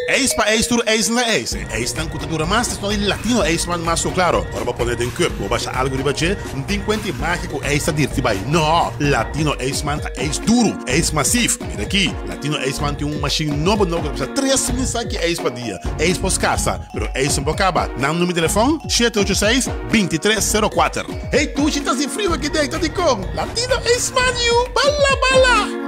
Eis para eis tur eis na eis. Eis tan kutadura mas no latino eis man mas so claro. Ora ba poner den cup, bo baixa algo riba che, não tem quanto mágico eis ta dirti bai. No, latino eis man ta eis duro, eis massivo. Mira aqui, latino eis man tem machine novo que precisa 3 mensagens eis para dia. Eis pos casa, pero eis um bocaba. Nam número de telefone 786-2304. Hey, tu chitas de frio aqui dentro de com. Latino eis man you, bala.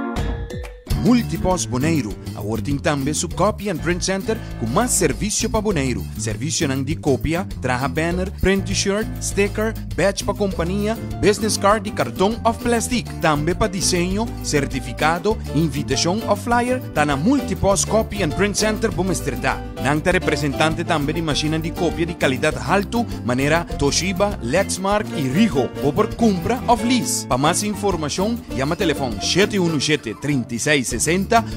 Multipos Boneiro, awarting tambe su Copy and Print Center com mais serviço para Boneiro. Serviço nang di copia, traha banner, print t-shirt, sticker, badge pa companhia, business card e cartão of plastic. Tambe pa desenho, certificado, invitação of flyer, ta na Multipos Copy and Print Center bumestrita. Nang ta representante tambe di macchina di copia di qualidade alto, maneira Toshiba, Lexmark e Rigo, ou por compra of lease. Pa mais informação, llama telefone 717-3660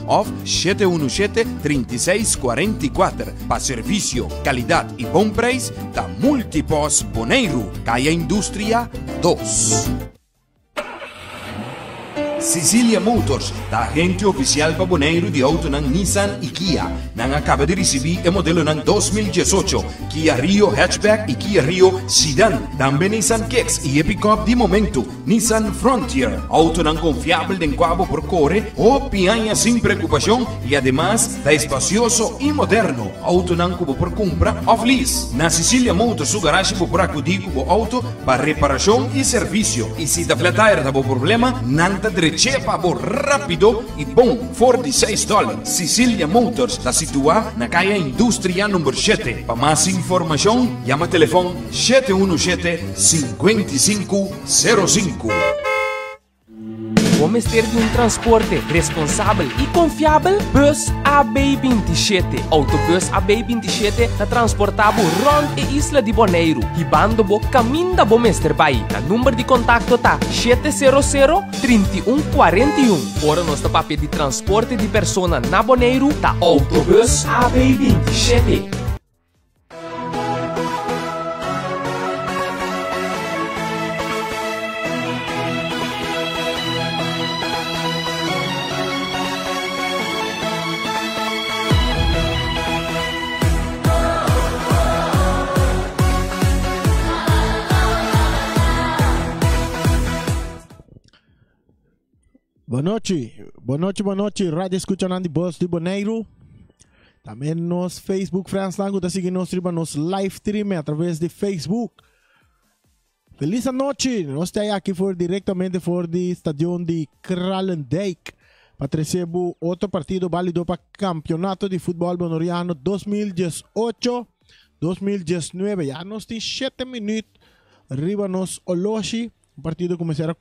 of 717-3644. Para serviço, qualidade e bom preço, da Multipos Boneiro, Caia Indústria 2. Sicilia Motors, da agente oficial para Boneiro de auto ng Nissan e Kia. Nang acaba de receber o modelo ng 2018, Kia Rio Hatchback e Kia Rio Sedan. Também Nissan Kicks e pick-up de momento, Nissan Frontier. Auto ng confiável de enquadro por corre ou pianha sem preocupação e además da espacioso e moderno. Auto ng cubo por compra of lease. Na Sicilia Motors, su garagem por acudir cubo auto para reparação e serviço. E se da flat tire dá problema, nang ta chepa por rápido e bom for $16. Sicilia Motors está situada na calle Indústria número 7. Para mais informação, llama telefone 717-5505. Vamos ter de transporte responsável e confiável? Bus AB27. Autobus AB27 na transportado rond e Isla de Boneiro. Hibando bo caminho da Bomester Bay. Na número de contato tá 700-3141. Ora nosso papel de transporte de persona na Boneiro tá Autobus AB27. Boa noite, rádio escutando de Voz de Boneiro. Também nos Facebook, France Lango, está seguindo nos live stream através de Facebook. Feliz noite, nós estamos aqui diretamente fora do estádio de Kralendijk para receber outro partido válido para o Campeonato de Futebol Bonoriano 2018-2019. Já nós temos 7 minutos, arriba nos Oloshi, o partido começará a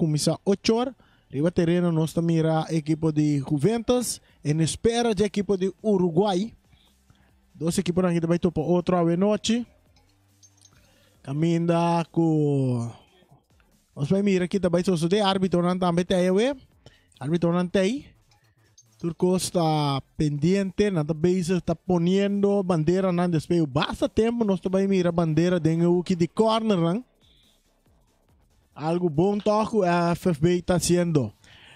8 horas. Riba terreno nós mira equipo de Juventus em espera de equipo de Uruguai. Dois equipos aqui também topa outro a noite. Caminda com nós vai mirar aqui também só de árbitro não também tem árbitro não tem. Turco está pendiente, não também está poniendo bandeira não despeio. Basta tempo nós também mira bandeira dentro de corner não. Algo bom toque a FFB está haciendo.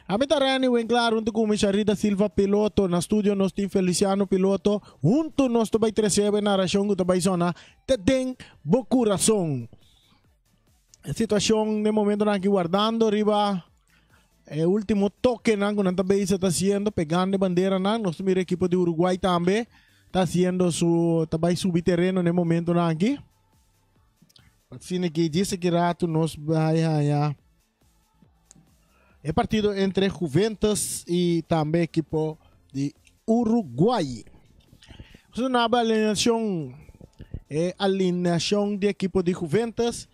A mim também é claro, junto com Micharida Silva piloto, na estúdio nós temos Feliciano piloto, junto nós também recebemos na narração que também sona, tem bom coração. A situação no momento não aqui guardando, riba, o último toque não que também está fazendo, pegando bandeira não, nós temos a equipe de Uruguai também, está fazendo também subir terreno no momento não aqui. Assim que disse que rato nos vai é partido entre Juventus e também equipo de Uruguai. Na alineação de equipo de Juventus.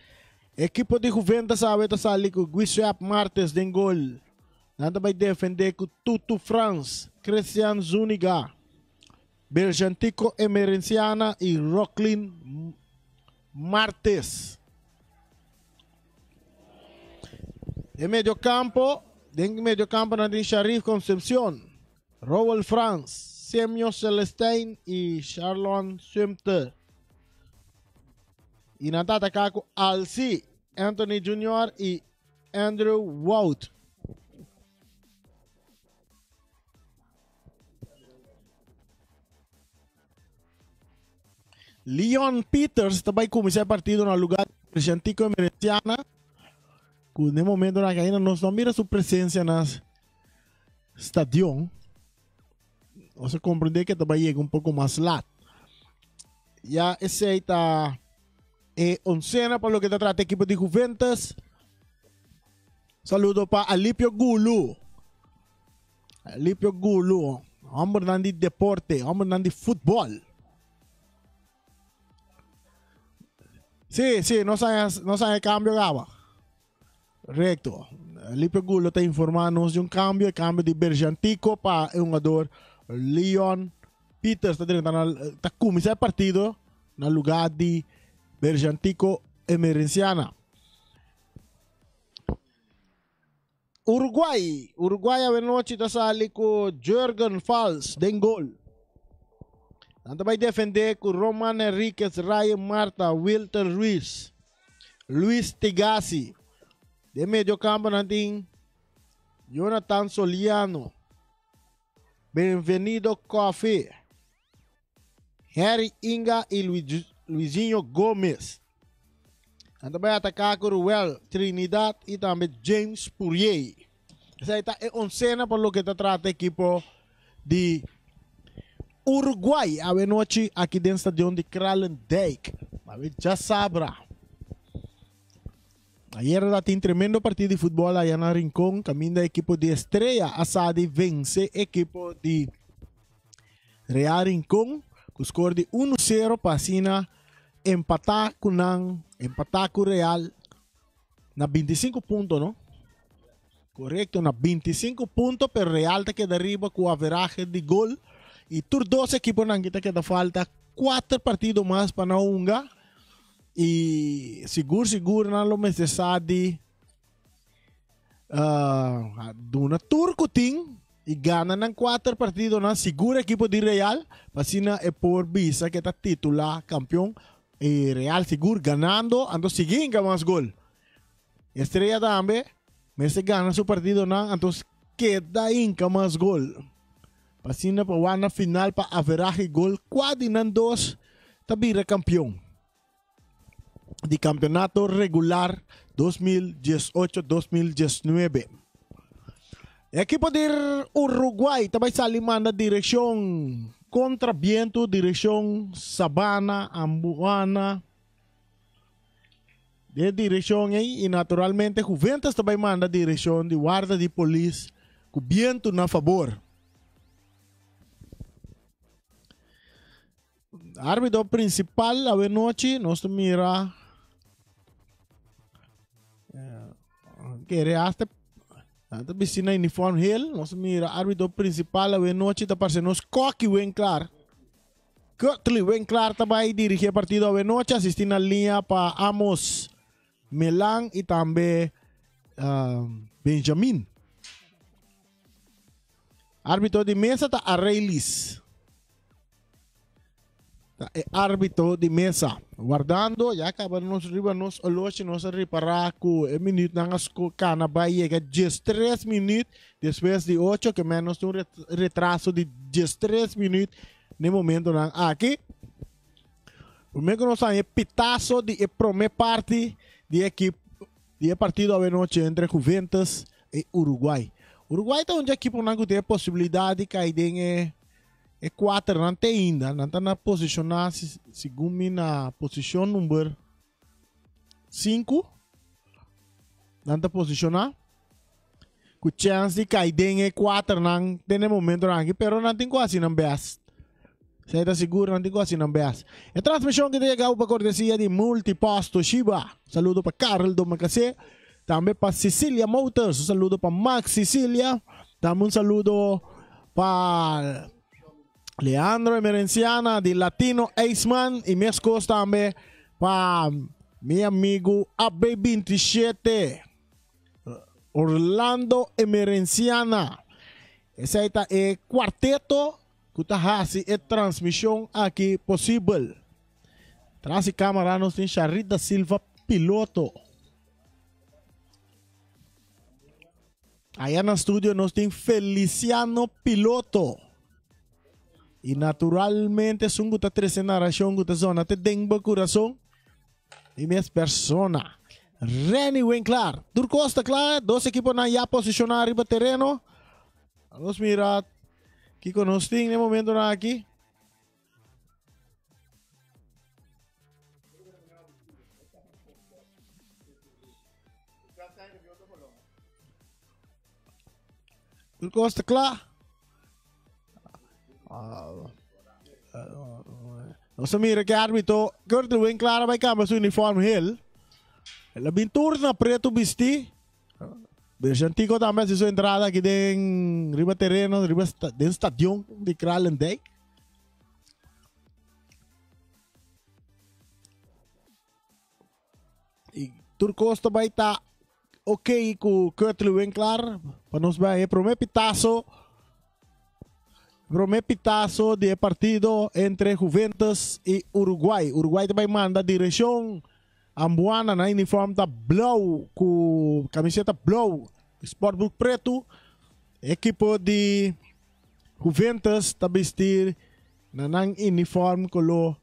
Equipo de Juventus sabe que sali com Giuseppe Martes de gol. Nada vai defender com Tutu France, Christian Zuniga, Bergantico Emerenciana e Rocklin Martes. En medio campo na de Sharif Concepción, Raúl France, Semio Celestine y Charlon Sumter. Y na ataque Alci, Anthony Jr. y Andrew Wout. Leon Peters também começar partido no lugar de Antico Emerenciana. Que no momento na que ainda não mira sua presença nas stadion. Você compreende que também chega pouco mais lá. Já esse aí está oncena para o que trata a equipe de Juventus. Saludo para Alipio Gulu. Alipio Gulu. Hombre nan de deporte, hombre nan de futebol. Sí, no sabe cambio gaba. Correcto. Alipio Gulu está informando de cambio de Bergantico para un jugador Leon Peters está começando partido no lugar de Bergantico Emerenciana. Uruguay a noite está sali com Jürgen Fals den gol. Tanto vai defender com Roman Enriquez, Ryan Marta, Wilter Ruiz, Luis Tigasi. De meio campo nanting Jonathan Soliano, Benvenido Coffee, Harry Inga e Luizinho Gomes. Também atacar com Ruel Trinidad e também James Pourier. Essa aí é oncena por lo que está tratando a equipe de Uruguai. A noite aqui dentro do estadião de Kralendijk. Já sabra. Ayer tem tremendo partido de futebol aí na Rincón. Caminho da equipe de Estrela Asadi vence a equipe de Real Rincón. Com score de 1-0 para Sina. Empatar com o Real na 25 pontos, não? Correto, na 25 pontos, pero Real está que derriba com a average de gol. E tur 12 equipos não que da falta 4 partidos mais para não unga. E seguro não lo necessário duna turco ting e gana ng 4 partidos na seguro equipo de Real. Pasina é por visa que está titular campeão. Real seguro ganando, ando siguiendo más gol. Estrella también, me se gana su partido, entonces queda inca más gol. Pasina pa wana final pa average gol, quadi nan 2, tabira campeón. De campeonato regular 2018-2019. Equipo de Uruguay, também salimando na direção contra viento, direção Sabana, Ambuana, de direção aí, e naturalmente Juventus também manda direção de guarda de polícia, com viento na favor. Árbitro principal, a noite, nós mira que reaste tanto piscina uniforme hill, nós mira árbitro principal a noite tá parecendo nos coque bem claro. Coque bem claro também dirigir o partido a noite, assistir na linha para Amos Melang e também Benjamin. Árbitro de mesa tá Arelis. Árbitro de mesa guardando, já acabamos nos riba nos oloche nos reparar com minuto nas cana vai chega 13 minutos depois de 8 que menos um retraso de 13 minutos no momento não aqui primeiro nós temos pitaço de primeira parte de equipe de partido a noite entre Juventus e Uruguai. Uruguai tá onde a equipe não tem possibilidade de cair em é 4 não tem ainda, não está na posicionar segundo na posição número 5, não está posicionar, com chance de cair em 4 não tem no momento aqui, pero não tem quase não beas, você está seguro não tem quase não beas. A transmissão que chega para cortesia de Multiposto Shiba, saludo para Carl Domacase, também para Cecilia Motors, saludo para Max Cecilia, também saludo para Leandro Emerenciana de Latino Aceman e minhas coisas também para meu amigo AB27 Orlando Emerenciana. Esse aí tá é quarteto que tá fazendo a transmissão aqui possível. Traz a câmera nós tem Charita Silva piloto. Aí no estúdio nós tem Feliciano piloto. E naturalmente, se gusta tres narração, gusta zona, te dengue coração. E minhas persona. Reni Winkler. Turcosta, claro, dos equipos na já posicionar arriba terreno. Vamos mirar. Que conosco no momento na aqui. Turcosta, claro. Nós mira que árbitro Kurt Winkler vai cambiar seu uniforme ele. Ele pintura na preto vesti. Berjantico também se sua entrada aqui dentro riba terreno, riba dentro stadion de Kralendijk. E Turcosta vai estar ok com Kurt Winkler para nós vai prometer pitazo de partido entre Juventus e Uruguai. Uruguai também manda direção ambuana na uniforme da blue com camiseta blue, sportbook preto. Equipo de Juventus está vestir na uniforme color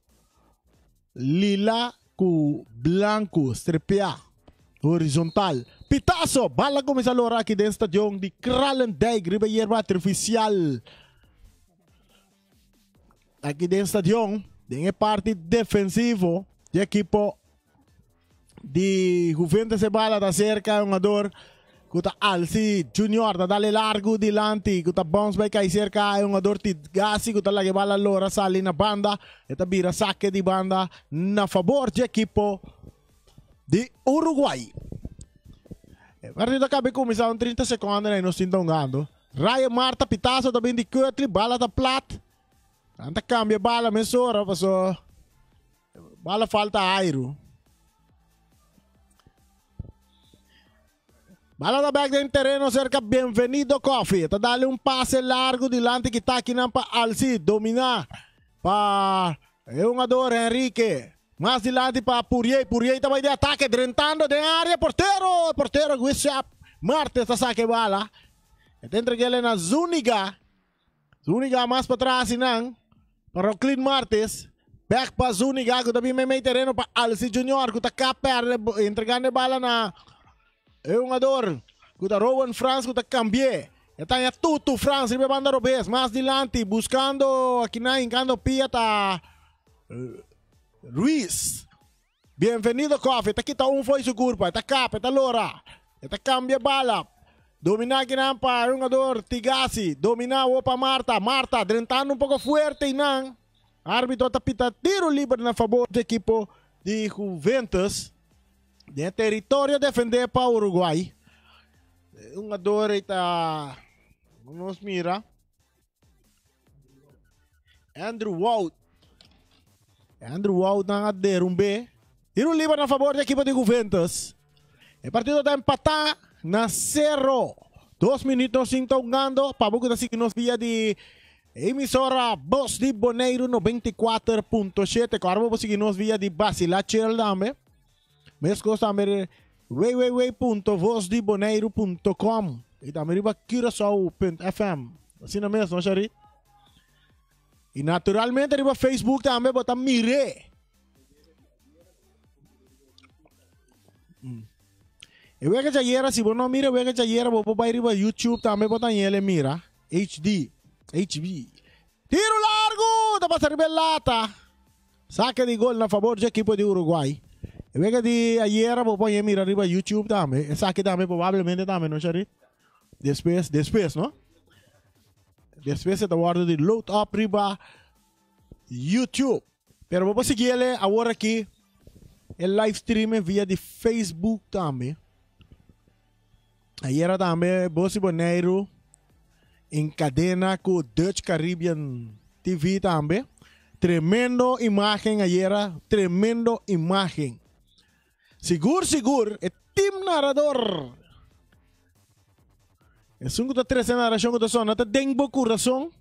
lila com branco, stripea horizontal. Pitazo, bala começa a lora aqui dentro do stadion de Kralendijk, riba hierba artificial. Aqui dentro do stadion, tem parte defensivo de equipo de Juventus se bala da cerca, um jogador que está Alci Junior, está dale largo dilante, que está bounce by kay cerca, um jogador Tigasi, que está lagi bala lora sali na banda, eta bira saque de banda na favor de equipo de Uruguai. O partido acaba de começar 30 segundos e nós estamos jogando. Raya Marta, pitazo também de Kurtli, bala da plat. Anta cambia bala, mesora, passou. Bala falta airo. Bala da back dentro terreno cerca Bienvenido Coffee. Está dale un pase largo dilante que está aqui para Alci dominar para o jogador Henrique. Mais dilante para Pourier. Pourier também de ataque, drentando de área. Porteiro, porteiro, Guishap. Martes está saque bala. Está entregando na Zúñiga. Zúñiga mais para trás, não. Para o Clint Martes. Back para Zúñiga, que também meio terreno para Alci Junior, que está cá perto, entregando bala na jogador. Que está Rowan France, que está cambié. Está em Tutu France, riba banda Robes. Mais dilante, buscando aqui na encando pia, está Ruiz. Bienvenido Coffee. Está aqui, está foi su curva. Está capa, está lora. Está cambia bala. Dominar aqui na para jogador Tigasi. Dominar opa Marta. Marta, drentando pouco fuerte e não. Árbitro está pita tiro livre na favor do equipo de Juventus. De território defender para o Uruguai. Um jogador está. Vamos mirar. Andrew Wout. Andrew Wout na derrumbe. Tiro livre na favor da equipe de Juventus. O partido está empatado na 0. 2 minutos jogando. Para que assim nos via de emissora Voz de Bonaire 94.7. Claro, vamos seguir nos via de Basilachel também. Mas também www.vozdebonaire.com e também para Curaçao.fm. Assim não mesmo, Charit? E naturalmente riba Facebook também bota mire. Eu vejo que já se você não mira, eu vejo que já vou para riba YouTube também bota ele mira. HB. Tiro largo, da passar riba lata. Saque de gol na favor do equipo de Uruguai. Eu vejo que ayer vou para mira riba YouTube também. Saque também provavelmente também, não Charit? Depois, não? Después está guardado de load up riba YouTube. Pero vamos seguir agora aqui o live stream via de Facebook também. Ayer também Voz de Bonaire em cadena com Dutch Caribbean TV também. Tremendo imagem ayer, tremendo imagem. Seguro, é team narrador. É um que três narração que só não tem bom coração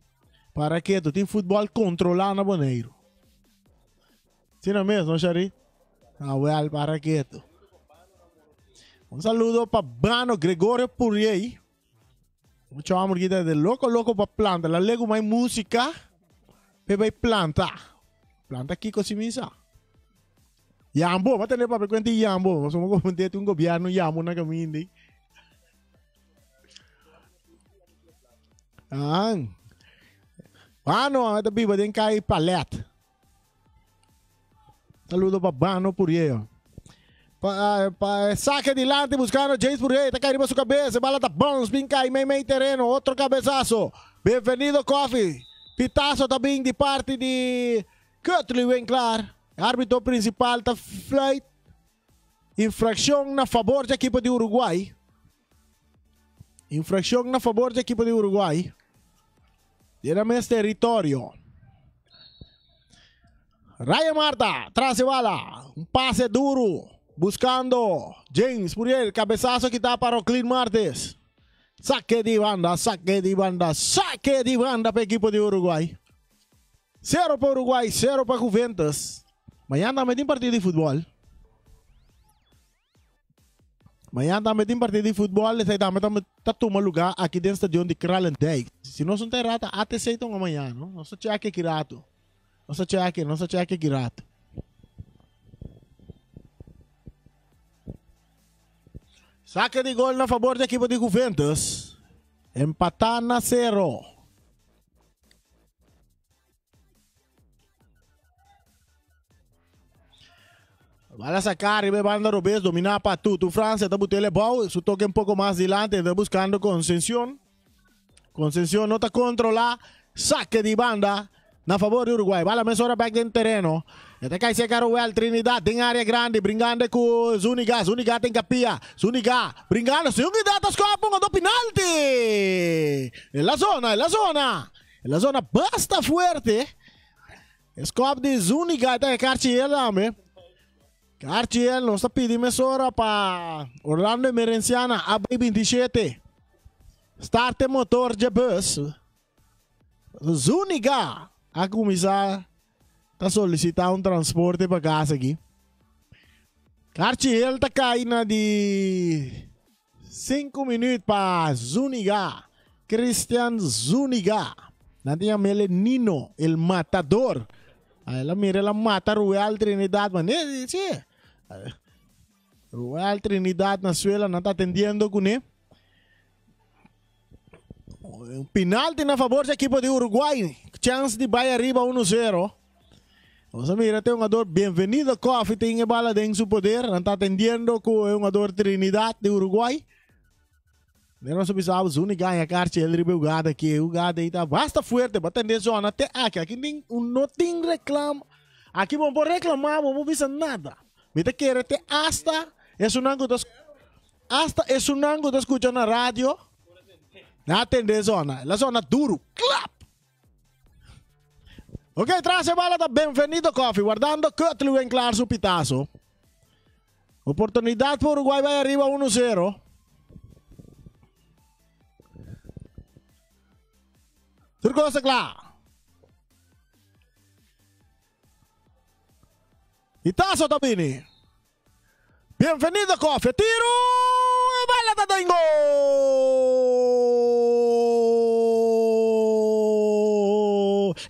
para que tu tem futebol controlado na Bonaire. Sim, não mesmo, não, Shari? Ah, well, para que tu. Saludo para Bano Gregorio Pourier. Muito amor que de loco para planta. La lego mais música. Pepe planta. Planta Kiko Simisa. Yambo, va a tener papel cuenta y Yambo. Somos como un gobierno Yambo na kamindi. Bano, ito biba din kay Palet. Saludo para Bano Puriel. Saque adelante buscando James Puriel. Está cayendo su cabeza. Bala da bounce. Binca y meio terreno. Otro cabezazo. Bienvenido Coffee. Pitazo também de parte de Cutley Winkler. Árbitro principal da flight. Infração na favor da equipe de Uruguai. Infração na favor da equipe de Uruguai. Era mais território. Ryan Marta, traz a bala. Um passe duro. Buscando James Puriel. Cabezazo que está para o Clean Martes. Saque de banda, saque de banda, saque de banda para o equipe de Uruguai. 0 para Uruguai, 0 para Juventus. Amanhã também tem partido de futebol. Amanhã também tem partido de futebol. E também está tomando lugar aqui dentro do estadião de Kralendijk. Se não são terrata, até aceitam amanhã. Não só tinha que kirato. Não só tinha que kirato. Saque de gol na favor da equipe de Juventus. Empatar na 0. Bala sacar y banda Robes domina para tu Francia, está botando ball, su toque un poco más adelante, está buscando Concesión. Concesión no está controlada, saque de banda na favor de Uruguay. Bala mesora back en terreno. Este cai se Caruel Trinidad tem área grande, brincando com Zuniga. Zuniga tem capia. Zuniga brincando, Zuniga tá escapando do penalti. En la zona basta fuerte. Escape de Zuniga, está de Cartier dame. Cartier nos está pidiendo mesora para Orlando Emerenciana, AB27. Starte motor de bus. Zuniga a começar a solicitar um transporte para casa aqui. Cartier está caindo de 5 minutos para Zuniga. Christian Zuniga. Nanti yang mele Nino, el matador. Ela mira, ela mata Royal Trinidad. Royal Trinidad na suela, não está atendendo com ele. Um penalti na favor da equipe de Uruguai. Chance de vai arriba 1-0. Vamos a mirar, tem um jogador Bienvenido Coffee, tem a bala em seu poder. Não está atendendo com um jogador Trinidad de Uruguai. Não se sabe, Zuniga ganha a carta, ele ribe o gado aqui. O gado aí tá basta forte para atender zona. Até aqui tem não tem reclamo. Aqui vamos por reclamar, vamos ver nada. Mita quer até hasta é sunango das escuchando na rádio. Na atender zona, la zona duro, clap. Ok, traz a bala da Bienvenido Coffee, guardando Cutley Winkler su pitazo. Oportunidade para Uruguai, vai arriba 1-0. Turcosa claro. Pitazo Tabini. Bienvenido Coffee, tiro, bala da Dengo.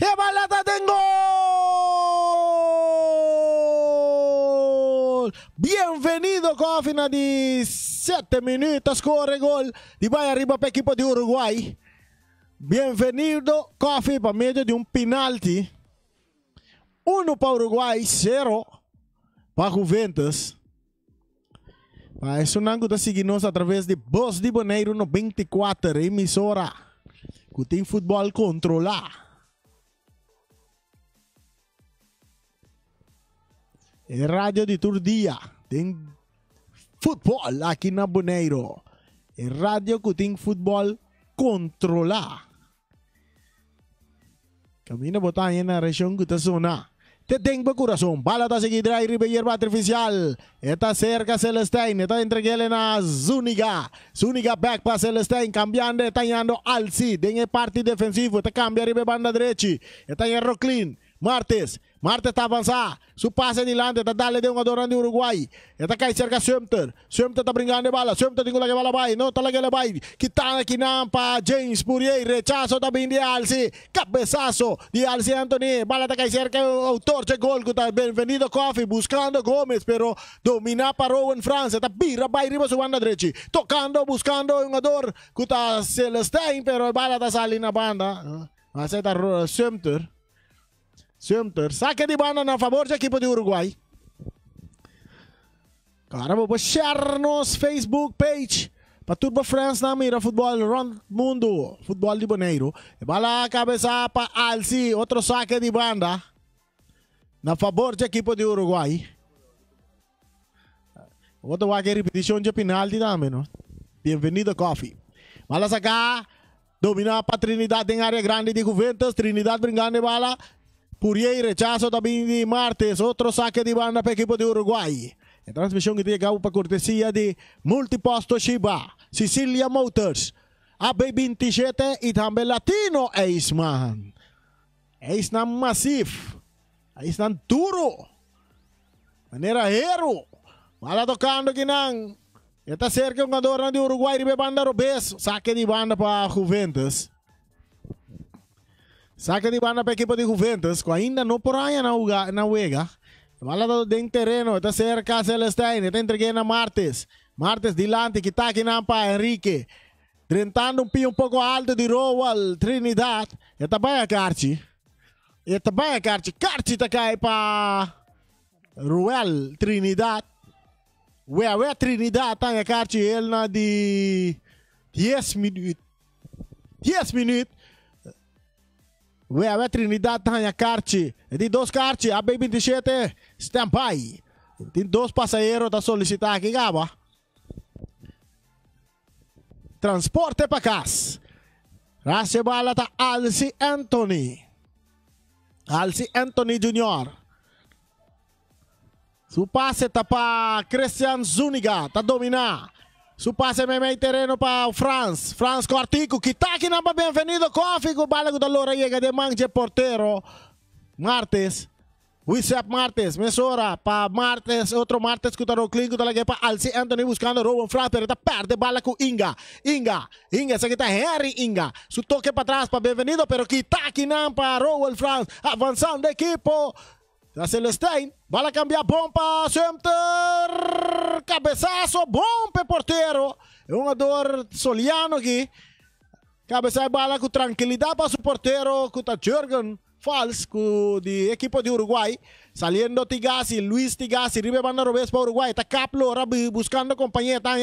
E balada tem gol! Bienvenido Coffee na di 7 minutos corre gol di vai arriba para equipo de Uruguai. Bienvenido Coffee para medio de un penalti. 1 para Uruguai, 0 para Juventus. Isso não está seguindo através de Voz de Bonaire 94, emissora que tem futebol controlado. É rádio de Turdia, tem futebol aqui na Bonaire. É rádio que tem futebol controlado. Camina botar na região que está zona. Te tengo corazón, bala está seguida y hierba artificial. Está cerca Celestine, está entreguele na Zuniga. Zuniga back para Celestine, cambiando, está yendo al Cid. En el parte defensivo, está cambia arriba banda derecha. Está en Rocklin. Martes, Martes está avançar. Su pase adelante. Está dale de um jogador de Uruguai. Está cai cerca Sumter. Sumter está brincando de bala. Sumter tem que levar a vai. Não está levando a vai. Que tá aqui para James Poirier. Rechazo também de Alci. Cabeçazo de Alci Anthony. Bala está cai cerca o autor de gol. Que está Benvenido Coffee. Buscando Gomes. Pero domina para Rowan France. Está vira vai riba su banda derecha. Tocando, buscando um jogador. Que está Celestine. Pero a bala está salindo na banda. Mas está Sumter. Sumter, saque de banda a favor do equipe de Uruguai. Cara, vou share nos Facebook page. Para Turbo France na mira futebol round mundo. Futebol de Boneiro. Bala a cabeça para Alci. Outro saque de banda. Na favor do equipe de Uruguai. Outro aqui repetição de penalti também, não? Bem-vindo, Coffee. Bala sacar. Domina para Trinidad em área grande de Juventus. Trinidad brincando de bala. Poirier, rechazo também de Martes, outro saque de banda para o equipe de Uruguai. A transmissão que chega para cortesia de Multiposto Shiba, Sicilia Motors, AB27 e também Latino Eisman. Eisman Massif, Eisman Duro, maneira hero. Bala tocando aqui não. Está cerca um jogador de Uruguai de banda Robes, saque de banda para Juventus. Saque de banda para a equipe de Juventus, que ainda não por aí na Uega. Bala dentro terreno, está cerca Celestine, está entregando a Martes. Martes delante, que está aqui para Henrique. Tentando um pouco alto de Rowell, Trinidad. Está bem a Carchi. Está bem a Carchi. Carchi está cai para Rowell, Trinidad. Ué, Trinidad está a Carchi, ele na de 10 minutos. 10 minutos. Ué, a Trinidad tem a Carchi. De 2 Carchi, a B27 standby. Tem 2 passageiros a solicitar aqui, gaba. Transporte para casa. Rasse bala tá Alci Anthony. Alci Anthony Jr. Su passe tá para Christian Zuniga. Tá dominar. Su passe meio terreno para France. France Cortico. Que tá aqui na Benvenido Coffee. Com bala com dalora chega de manje portero. Martes. Wisep Martes. Mesora para Martes. Outro Martes que tá no clico. Tá lá para Alci Anthony buscando Rowan France. Pero tá perde bala com Inga. Inga. Essa aqui tá Harry Inga. Su toque para trás para Benvenido. Pero que tá aqui na para Rowan France. Avançando a equipo. Da Celestine, bala cambiar bom para Sumter, cabeçaço, bom para porteiro, é um jogador soliano aqui, cabeça bala com tranquilidade para o porteiro, com o Jürgen Fals, de equipe de Uruguai, saliendo Tigasi, Luis Tigasi, ribe banda Robes para Uruguai, está Caplo, buscando companhia, está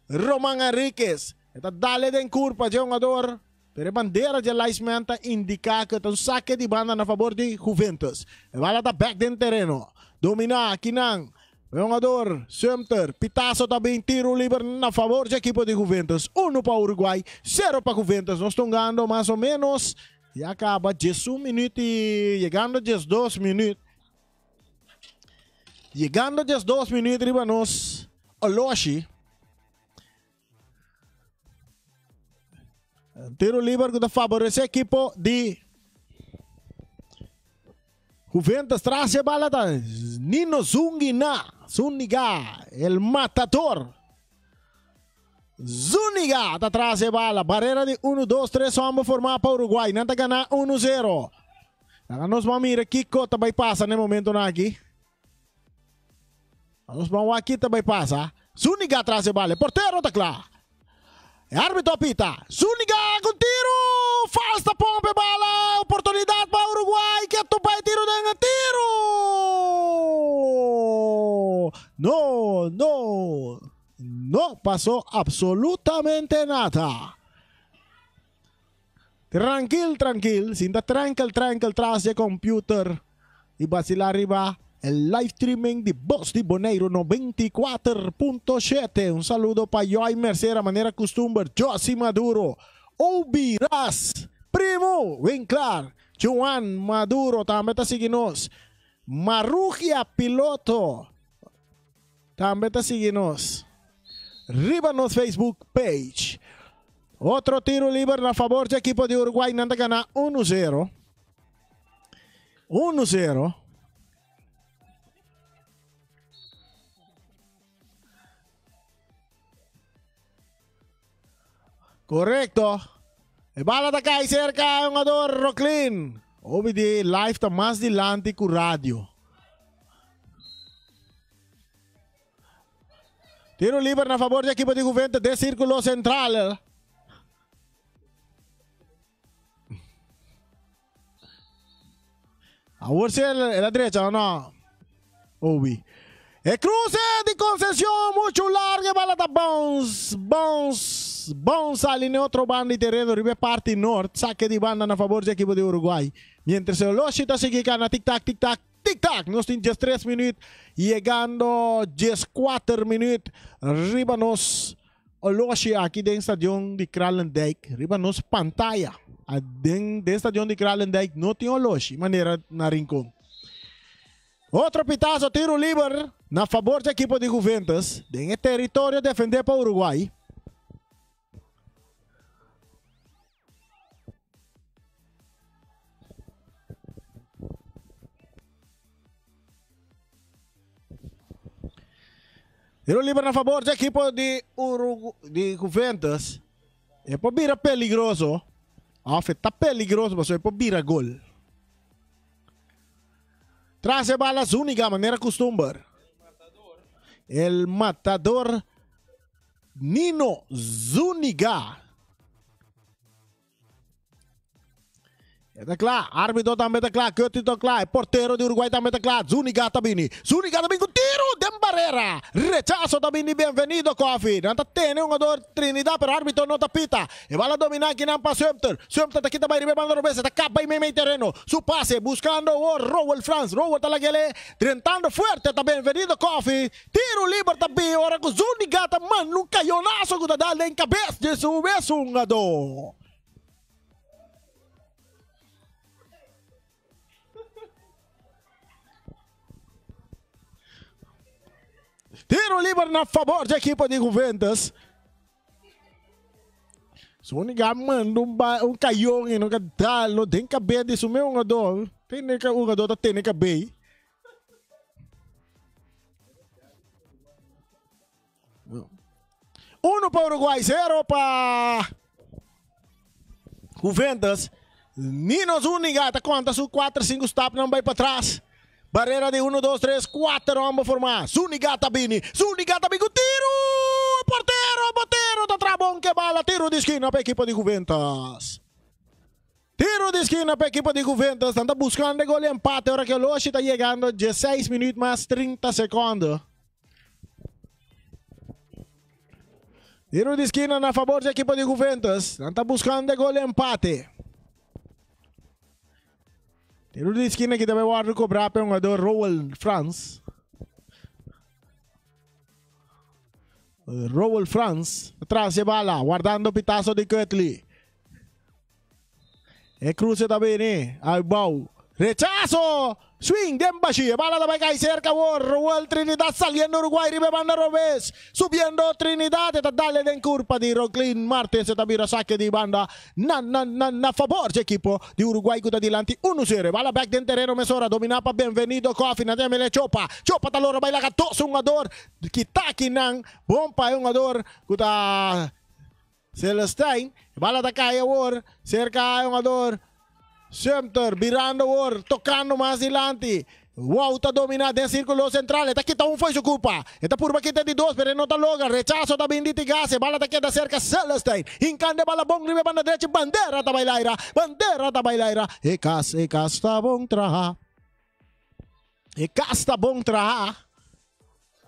Roman Enriquez, está dale de curva, é um jogador. Pero a bandeira de alignment indica que tem um saque de banda na favor de Juventus. A bala está back dentro do terreno. Domina, Kinang. Jogador, Sumter. Pitazo também, tiro livre na favor da equipe de Juventus. 1 para Uruguai, 0 para Juventus. Nós estamos ganhando mais ou menos. E acaba 11 minutos e chegando a 12 minutos. Chegando a 12 minutos, riba nós. Oloshi. Tiro livre que favorece a equipe de Juventus. Traz a bala da Nino Zuniga, el matador. Zuniga está atrás de bala. Barreira de 1, 2, 3. Vamos formar para o Uruguai. Não está ganhando 1-0. Nós vamos ver aqui que também passa no momento aqui. Nós vamos aqui também passa. Zuniga atrás de bala. Porteiro está claro. Árbitro apita. Zuniga com tiro. Falta pompe bala. Oportunidade para o Uruguai. Que tu vai tiro de tiro. No pasó absolutamente nada. Tranquil. Sinta tranquil tras de computer. Y vacilar arriba el live streaming de Voz de Boneiro 94.7. Un saludo para Joy Mercer, a manera costumbre. Josi Maduro. Obiras. Primo. Winklar. Juan Maduro. También está siguiendo. Marugia Piloto. También está siguiendo. Riba nos Facebook page. Otro tiro libre a favor del equipo de Uruguay. Nanda gana 1-0. 1-0. Correcto. E bala da kay cerca ang ador Rocklin. Obi di live ta mas dilante ku radio. Tiro libre na favor do equipo de Juventus de círculo central. Ahora sí en la derecha, ¿o no? Obi. El cruce de Concesión, mucho largo, bala da bounce ali otro banda de terreno, ribe parte norte, saque de banda a favor do equipo de Uruguay. Mientras el Loshita sigue gana, tic-tac, tic-tac, tic-tac. Nos tem 3 minutos, llegando 4 minutos, riba nos Loshita aqui dentro do estadio de Kralendijk, riba nos pantalla. Dentro do estadio de Kralendijk não tem Loshita, maneira na rincón. Outro pitazo, tiro livre na favor do equipo de Juventus, em território defender para o Uruguai. Tiro livre na favor do equipo de Juventus. É para virar peligroso. Está peligroso, mas é para virar gol. Traz a bala Zúñiga, maneira costumbar. El matador Nino Zúñiga. Está claro, árbitro também está claro, Curtis está claro, porteiro de Uruguai também está claro, Zúñiga também com tiro de barreira, rechazo também, bem-vindo, Coffee, não está tendo um jogador Trinidad, pero árbitro não está pita, e vai dominar aqui na para Sumter aqui também, ribe banda robesa, está capa em meio terreno, su pase, buscando o Rowell Franz, Rowell está lá, tentando fuerte, está bem-vindo, Coffee, tiro livre também, ora com Zúñiga, mano, um caionazo que está dando em cabeça de su jogador. Tiro livre na favor da equipe de Juventus. Zúñiga manda um caião e não tem cabelo disso mesmo jogador. Tem um jogador que tem cabelo. 1 para Uruguai, 0 para Juventus. Nino Zúñiga tá conta su 4, 5 stop, não vai para trás. Barreira de 1, 2, 3, 4, vamos formar. Zúñiga Tabini com tiro! Porteiro, tá trabom que bala. Tiro de esquina para a equipe de Juventus. Tiro de esquina para a equipe de Juventus. Está buscando gol empate. Ahora que o Loshi está chegando 16 minutos mais 30 segundos. Tiro de esquina na favor da equipe de Juventus. Está buscando gol empate. Tiro de esquina que também vai recobrar para o jogador Rowell Franz. Rowell Franz, atrás de bala, guardando o pitazo de Cutley. E cruce também, né? Albau. Rechazo! Swing de Mbaxi, bala também cai cerca, Rowell Trinidad saliendo Uruguay, ribe banda Robes, subiendo Trinidad, está dale en curva de Rocklin Martins, está vira saque de banda, na favor de equipo de Uruguay que está delante 1-0, bala back de terreno, mesora, domina para Bem-vindo, Coffee, na temele Chopa talora, baila gatos, um jogador, que tá aqui nang, bom pa, um jogador, que tá Celestine, bala da caia, cerca, um jogador, Sumter, virando o tocando mais adelante. Wow, está dominado em círculo central. Está aqui, um foi su culpa. Está por baquita de 2, pero não está loga. Rechazo da bendita gase. Bala está queda cerca, Celestine. Hincande bala bom, ribe banda derecha. Bandeira da bailaira. E cas está bom traha. E cas está bom traha.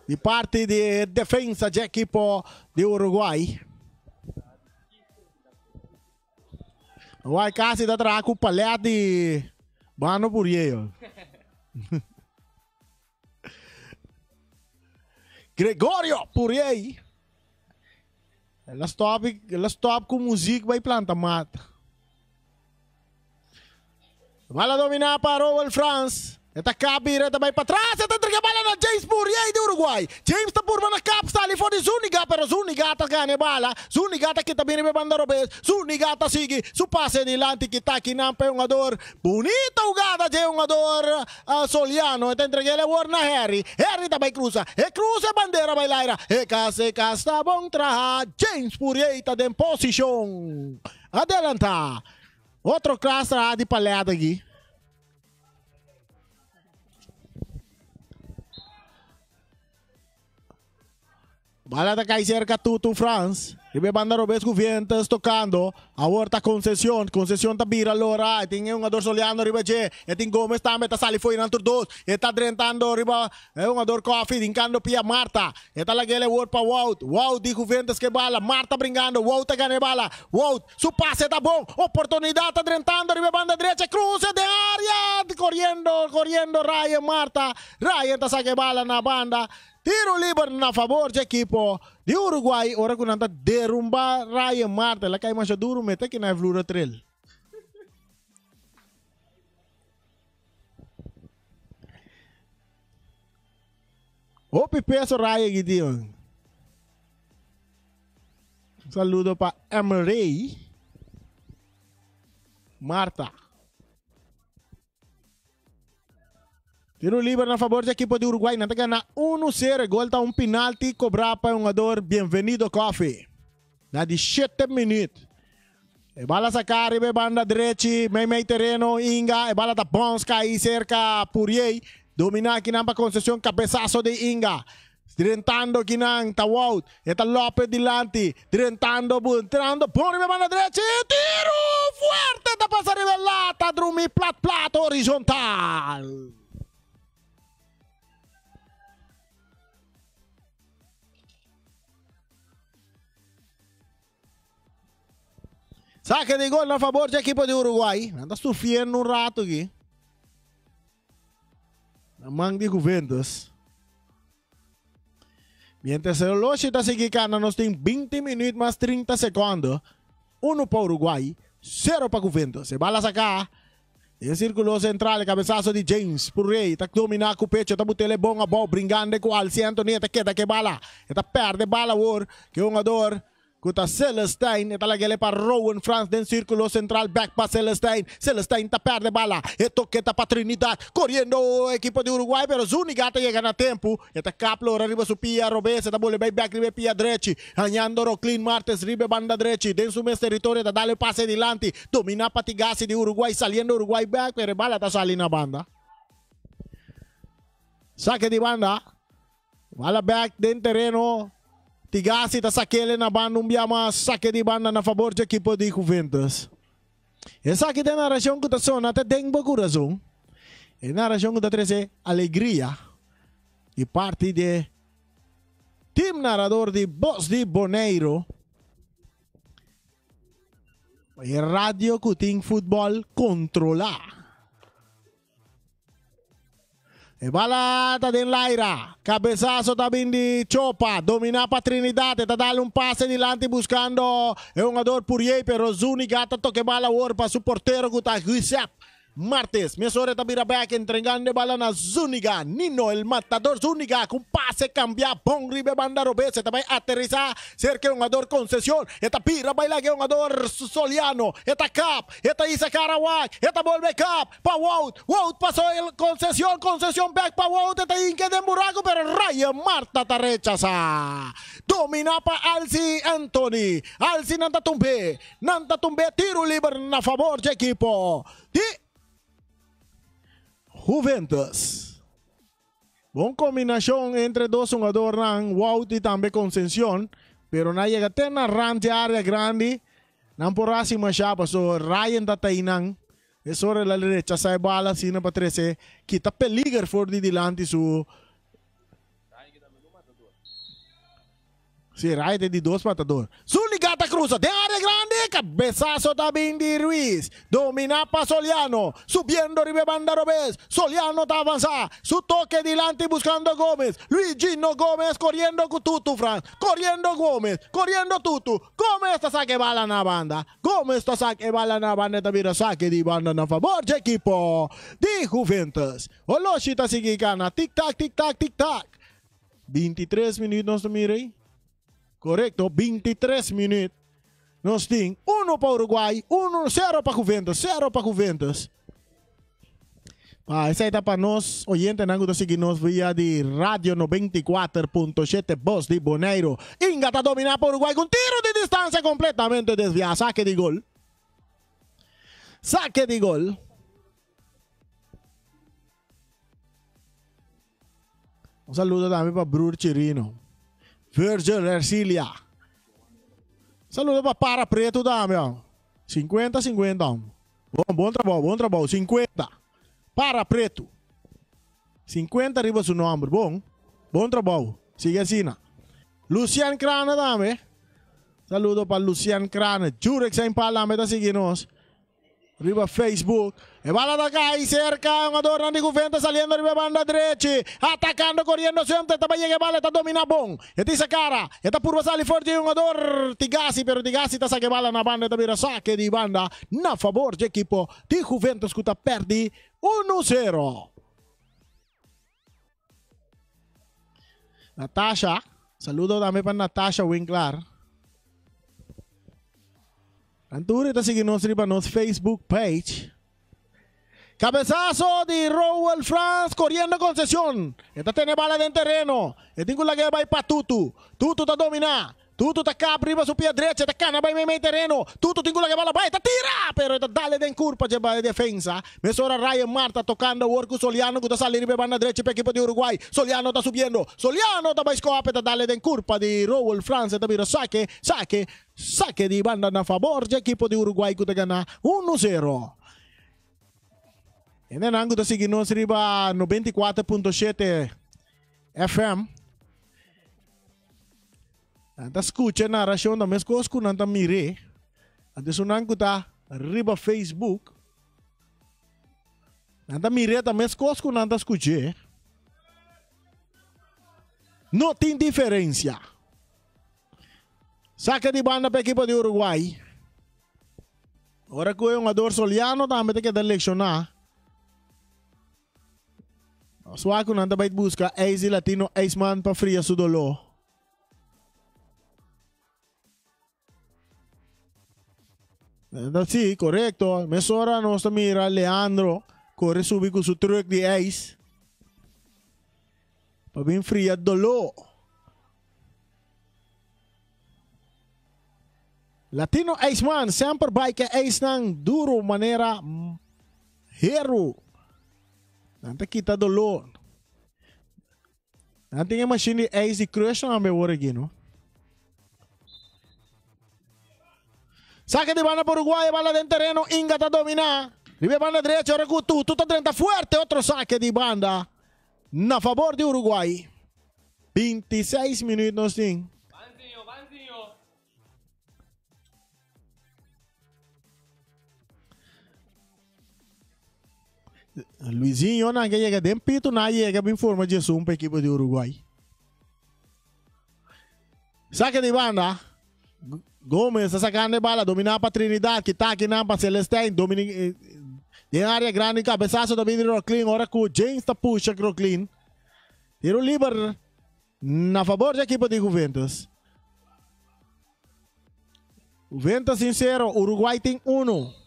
De parte de defesa de equipo de Uruguai. Uruguai quase está atrás com o palé de Bano Puriel. Gregorio Puriel. Ela stop com música, vai planta mata. Vai lá dominar para Rowell Franz. Eta kabira também para trás, eta entrega a bola na James Poirier de Uruguai. James está por na cap, está ali fora de Zuniga, pero Zuniga tá ganha bola. Zuniga tá que também é banda robês. Zuniga tá sigue, su passe adiante que tá aqui na jogador. Bonita jogada de jogador Soliano. Eta entrega ele war na Harry. Harry também cruza. E cruza a bandeira vai lá. E está bom tra. James Poirier está em posição. Adelanta. Outro classe de palhada aqui. Bala da cai cerca tudo France. Ribe banda robes Juventus tocando. Agora tá concessão tá vira allora. Tem um jogador Soliano riba che. E tem Gomes também tá sali foi nantur dos. E tá drentando riba é um jogador Coffee dincando pia Marta. E tá lagele word pa Wout. Wout de Juventus que bala. Marta brincando. Wout tá ganha bala. Wout, su passe tá bom. Oportunidade tá drentando riba banda direita. Cruze de área. Correndo Ryan Marta. Ryan tá saque bala na banda. Tiro libre na favor do equipo de Uruguai. Ora que nanta derrumba Ryan Marta. Ela cai mais duro, mete que na é flura trail. O pipeso Ryan Gideon. Saludo para Emery Marta. Tiro livre na favor do equipo de Uruguai. Nanta gana 1-0. Gol tá penalti cobrar para jogador Bem-vindo Coffee. Na 17 minutos. E bala sacar e banda direita, meio terreno, Inga. E bala tá bons cair cerca Poirier. Dominar aqui na concessão, cabeçaço de Inga. Drentando aqui na Wout. E tá Lopes dilante. Drentando, por e banda direita. Tiro forte. Tá passando lá. Tá drumi plat horizontal. Saque de gol a favor do equipo de Uruguai. Anda sofrendo um rato aqui. Na mão de Juventus. Mientras o relógio está seguindo, nós temos 20 minutos mais 30 segundos. 1 para Uruguai, 0 para Juventus. Se bala sacar. E círculo central, cabeçaço de James Poirier. Está dominando com o pecho, está botando bom a bola, brincando com o Alciento, está queda que bala. Está perde bala, que o jogador. Kuta Celestine, ita lagi para Rowan France den círculo central, back pa Celestine. Celestine ta perde bala, e toqueta para Trinidad, corriendo o equipo de Uruguai, pero Zuniga ta llega na tempo, ita caplo arriba su pia Robes, ita bole back ribe pia drechi, hanyando Rocklin Martes ribe banda drechi, den su mes territorio, ita dale pase dilante, domina Patigasi de Uruguai, saliendo Uruguai back, pero bala ta sali na banda. Saque de banda, bala back den terreno, Tigasi ta sakele na banda umbiama saque de banda na favor do equipo de Juventus. E saque de narração que ta sona ta deng bagurazong. E narração que ta treze alegria de parte de team narrador de Voz de Boneiro. E radio que tem futebol controlar. E bala tá den Laira, cabeçazo também de Chopa, domina para Trinidad, tá dando passe dilante buscando o jogador Poirier, pero Zuniga tá toque bala agora para su porteiro que tá Giuseppe Martes. Mesore tá vira back, entregando bala na Zuniga, Nino el matador Zuniga, com passe cambia, bom ribe banda Robes, tá vai aterrizar, cerca o jogador concessão, eta pira baila que o jogador Soliano, eta cap, eta Isa Karawak, eta volve cap, pa Wout passou el concessão back pa Wout, eta inque de buraco, pero Ryan Marta tá rechaza. Domina pa Alci Anthony, Alci nanta tumbe, tiro livre na favor do equipo de Juventus. Bom combinação entre dois jogadores, Wout e também Conceição, pero não chega até na rante área grande, não por acima chapa, so Ryan da tainang, e sobre la derecha sai bala sina pa 13, kita peligar for di dilante su. Sì, Ryan è di 2 matador. Zuniga tá cruza de área grande, cabezazo también de Ruiz, domina para Soliano, subiendo Ribe Banda Robes, Soliano está avanzando, su toque delante buscando Gómez, Luigino Gómez corriendo con Tutu, Frank, corriendo Gómez, corriendo Tutu, Gómez está saque bala na banda, Gómez está saque bala na banda, también saque de banda na favor de equipo de Juventus, Oloshi está siguiendo, tic-tac, tic-tac, tic-tac, 23 minutos, mire. Correcto, 23 minutos. Nós temos 1 para Uruguai, 0 para Juventus, 0 para Juventus. Essa é para nós, oyentes, que seguir nós via de Rádio 94.7 Voz de Bonaire. Inga está dominando para Uruguai com tiro de distância completamente desviado. Saque de gol. Saque de gol. Um saludo também para Brur Chirino. Virgil Ercilia. Saludo para Preto também. 50-50. Bom trabalho. 50. Para Preto. 50 arriba seu nome. Bom trabalho. Sigue assim. Lucian Crana também. Saludo para Lucian Crana. Jurex em Palame está seguindo nós. Arriba Facebook. E bala da acá y cerca. Un adorno de Juventus saliendo arriba banda derecha. Atacando, corriendo siempre. Esta llega bala, está dominando bon. Esta esa cara. Esta purva sale fuerte un ador Tigasi, pero Tigasi está saque bala na banda. Esta mira saque de banda. Na favor de equipo de Juventus que está perdi 1-0. Natasha. Saludo también para Natasha Winkler. Anturi está siguiendo nuestro Facebook page. Cabezazo de Rowell France corriendo concesión. Esta tiene bala en terreno. Esta es la que va para Tutu. Tutu está dominando. Tutu está acá arriba su pie derecho. Esta cana va en terreno. Tutu tiene la que va esta tira. Pero esta dale de curva lleva de defensa. Mesora Ryan Marta tocando Worku Soliano que está saliendo de banda derecha para el equipo de Uruguay. Soliano está subiendo. Soliano está para escopa. Esta dale de curva de Rowell France. Esta mira saque de banda a favor del equipo de Uruguay que te gana 1-0. En el ángulo de seguirnos arriba 94.7 FM. Anta escucha narración da mes cosco nanta mire. Anta sunang kuta arriba Facebook. Anta mire da mes cosco nanta escuche. No tem diferença. Saca de banda para equipo de Uruguai. Ora que o jogador Soliano também tem que selecionar. Suaco nanta vai buscar Easy Latino Aceman para fria su dolor. Sí, correcto. Mesora nos mira Leandro corre subir con su truck de Ace. Para bien fría dolor. Latino Aceman sempre vai que Ace nang duro maneira hero. Nanta kita dolor. Nanta yung machine de Ace de crush na may word aqui, no? Saque de banda por Uruguay, bala de terreno, Inga está dominando. Ribe banda derecha, ahora tú está 30 fuerte, otro saque de banda. Na favor de Uruguay. 26 minutos, sim. Vanzinho. Luizinho, na que llega de pito, na llega bem forma de zoom para equipo de Uruguay. Saque de banda. Gómez está sacando bala, dominando para Trinidad, que está aqui para Celestine, em área grande, cabeçaço também de Rocklin, agora que o James está puxa Rocklin. Tiro livre na favor da equipe de Juventus. Juventus sincero, Uruguai tem 1.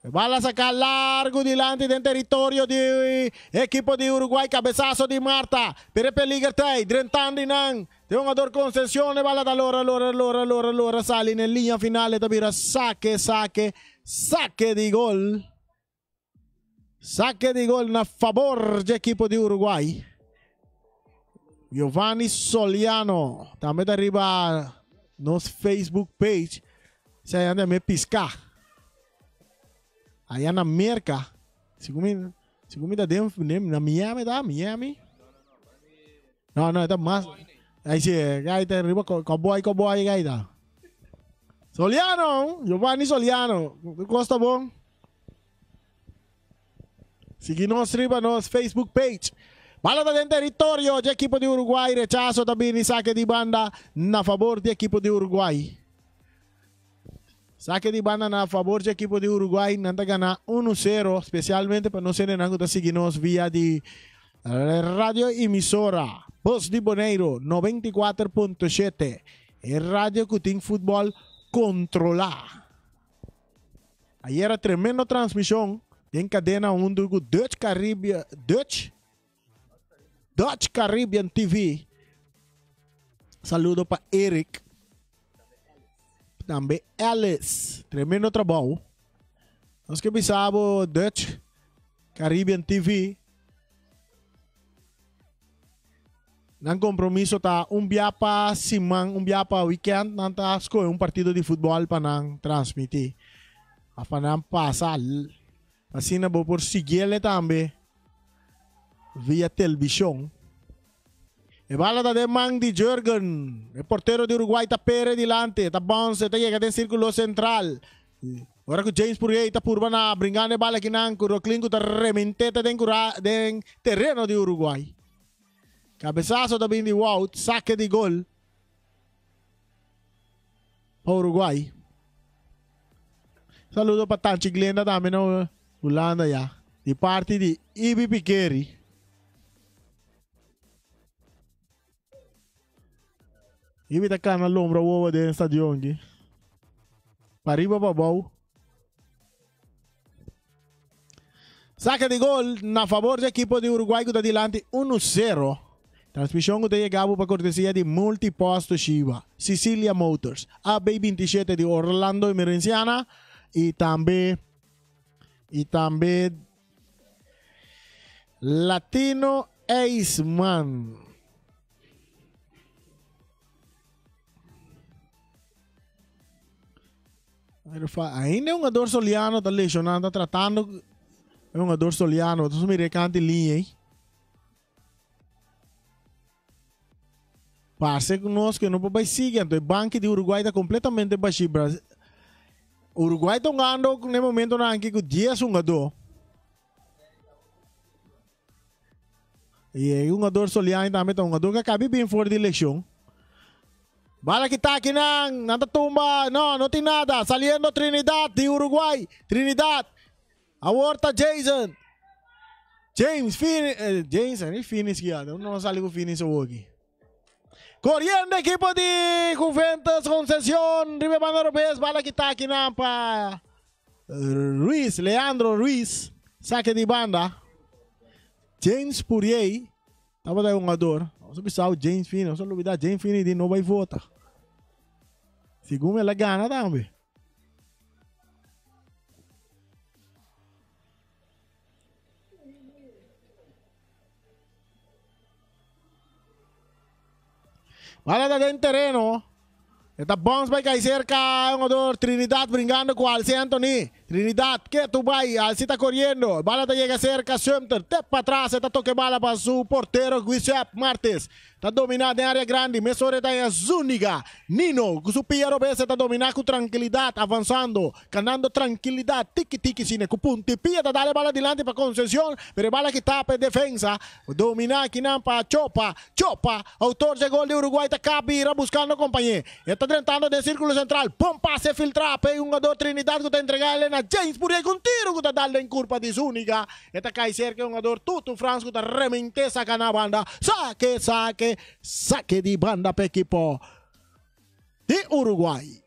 Bala sacar largo delante del territorio de equipo de Uruguay, cabezazo de Marta, pero peligra tay, drentando inang, de un ador concesión, bala da lora, sale en línea final, tabira saque de gol. Saque de gol a favor del equipo de Uruguay. Giovanni Soliano, también de arriba nos Facebook page, se anda me piscar. Allá na América, segundo está dentro, na Miami. No, está más. Ahí sí, ahí está arriba, cowboy, ahí está. Soliano, Giovanni Soliano. Costa bom. Siga-nos riba nos Facebook page. Bala da território de equipo de Uruguai. Rechazo também e saque de banda na favor de equipo de Uruguai. Saque de banda na favor de equipo de Uruguai. Nanta gana 1-0. Especialmente para não ser nada seguir-nos via de radio emisora. Voz de Boneiro 94.7. É rádio que tem futebol controlar. Aí era tremenda transmissão em cadena 1 do Dutch Caribbean TV. Saludo para Eric. Também Alice. Tremendo trabalho. Nós que pensamos Dutch Caribbean TV. Nang compromiso ta biapa simang, biapa weekend nanta escolher partido de futebol para nang transmitir. Apa nang pasal. Assim na bo por seguir também via televisão. E bala da mang de Jürgen, o portero de Uruguai tá pere dilante, tá bom, tá chega de círculo central. Ora que James Purrier tá por na brincando bala que nang curo clinco tá rementeta den terreno de Uruguai. Cabeçazo também de Wout, saque de gol para Uruguai. Saludo para Tanchi Glenda também na Holanda já. De parte de Ibi Piqueri. Ibi tá cá na lombra o de estadião aqui. Para riba para baixo. Saque de gol na favor do equipo de Uruguai que está adiante 1-0. Transmissão que chegava para cortesia de Multiposto Shiba, Sicilia Motors, AB27 de Orlando e Merenciana e também Latino Eisman. Ainda é um jogador soliano, está lesionado, está tratando. É um jogador soliano, então me recante linha, hein? Parece conosco que não pode seguir, então o banco de Uruguai está completamente baixo. O Uruguai está ganhando no momento que 10 jogadores. E é um jogador soliano também, um jogador que acaba bem fora de eleição. Bala que está aqui, não tumba, não tem nada. Saliendo Trinidad de Uruguai. Trinidad, a horta Jason. James, Finis, não sale com Finis hoje. Corriendo equipo de Juventus Concesión, Ribe Banda López, bala que está aquí para Ruiz, Leandro Ruiz, saque de banda. James Purrier, estava daí um jogador. Vamos pensar o James Finney, não se olvidar, James Finney de novo vai votar. Segundo ela gana também. Bala da dentro terreno. Esta bounce vai cair cerca. Um jogador Trinidad brincando com Alci Anthony. Trinidad, que tu vai? Alci está correndo. Bala da chega cerca. Sumter, te para trás. Esta toque bala para su portero Giuseppe Martes. Está dominado em área grande. Mesore está em Zúñiga. Nino, su Piero Bessa está dominado com tranquilidade. Avançando. Ganando tranquilidade. Tiki-tiki sine. Com puntipia. Está dando bala adiante para Conceição. Pero bala que tapa defensa. Dominar aqui não para Chopa. Chopa. Autor de gol de Uruguai. Está cabira buscando companheiro. Está tentando de círculo central. Pum, passe filtrar. Pega um jogador Trinidad que está entregando na James Purrier com tiro que está dando em curva de Zúñiga. Está cai cerca um jogador Tuto Franz que está remente saca na banda. Saque de banda para equipo de Uruguai.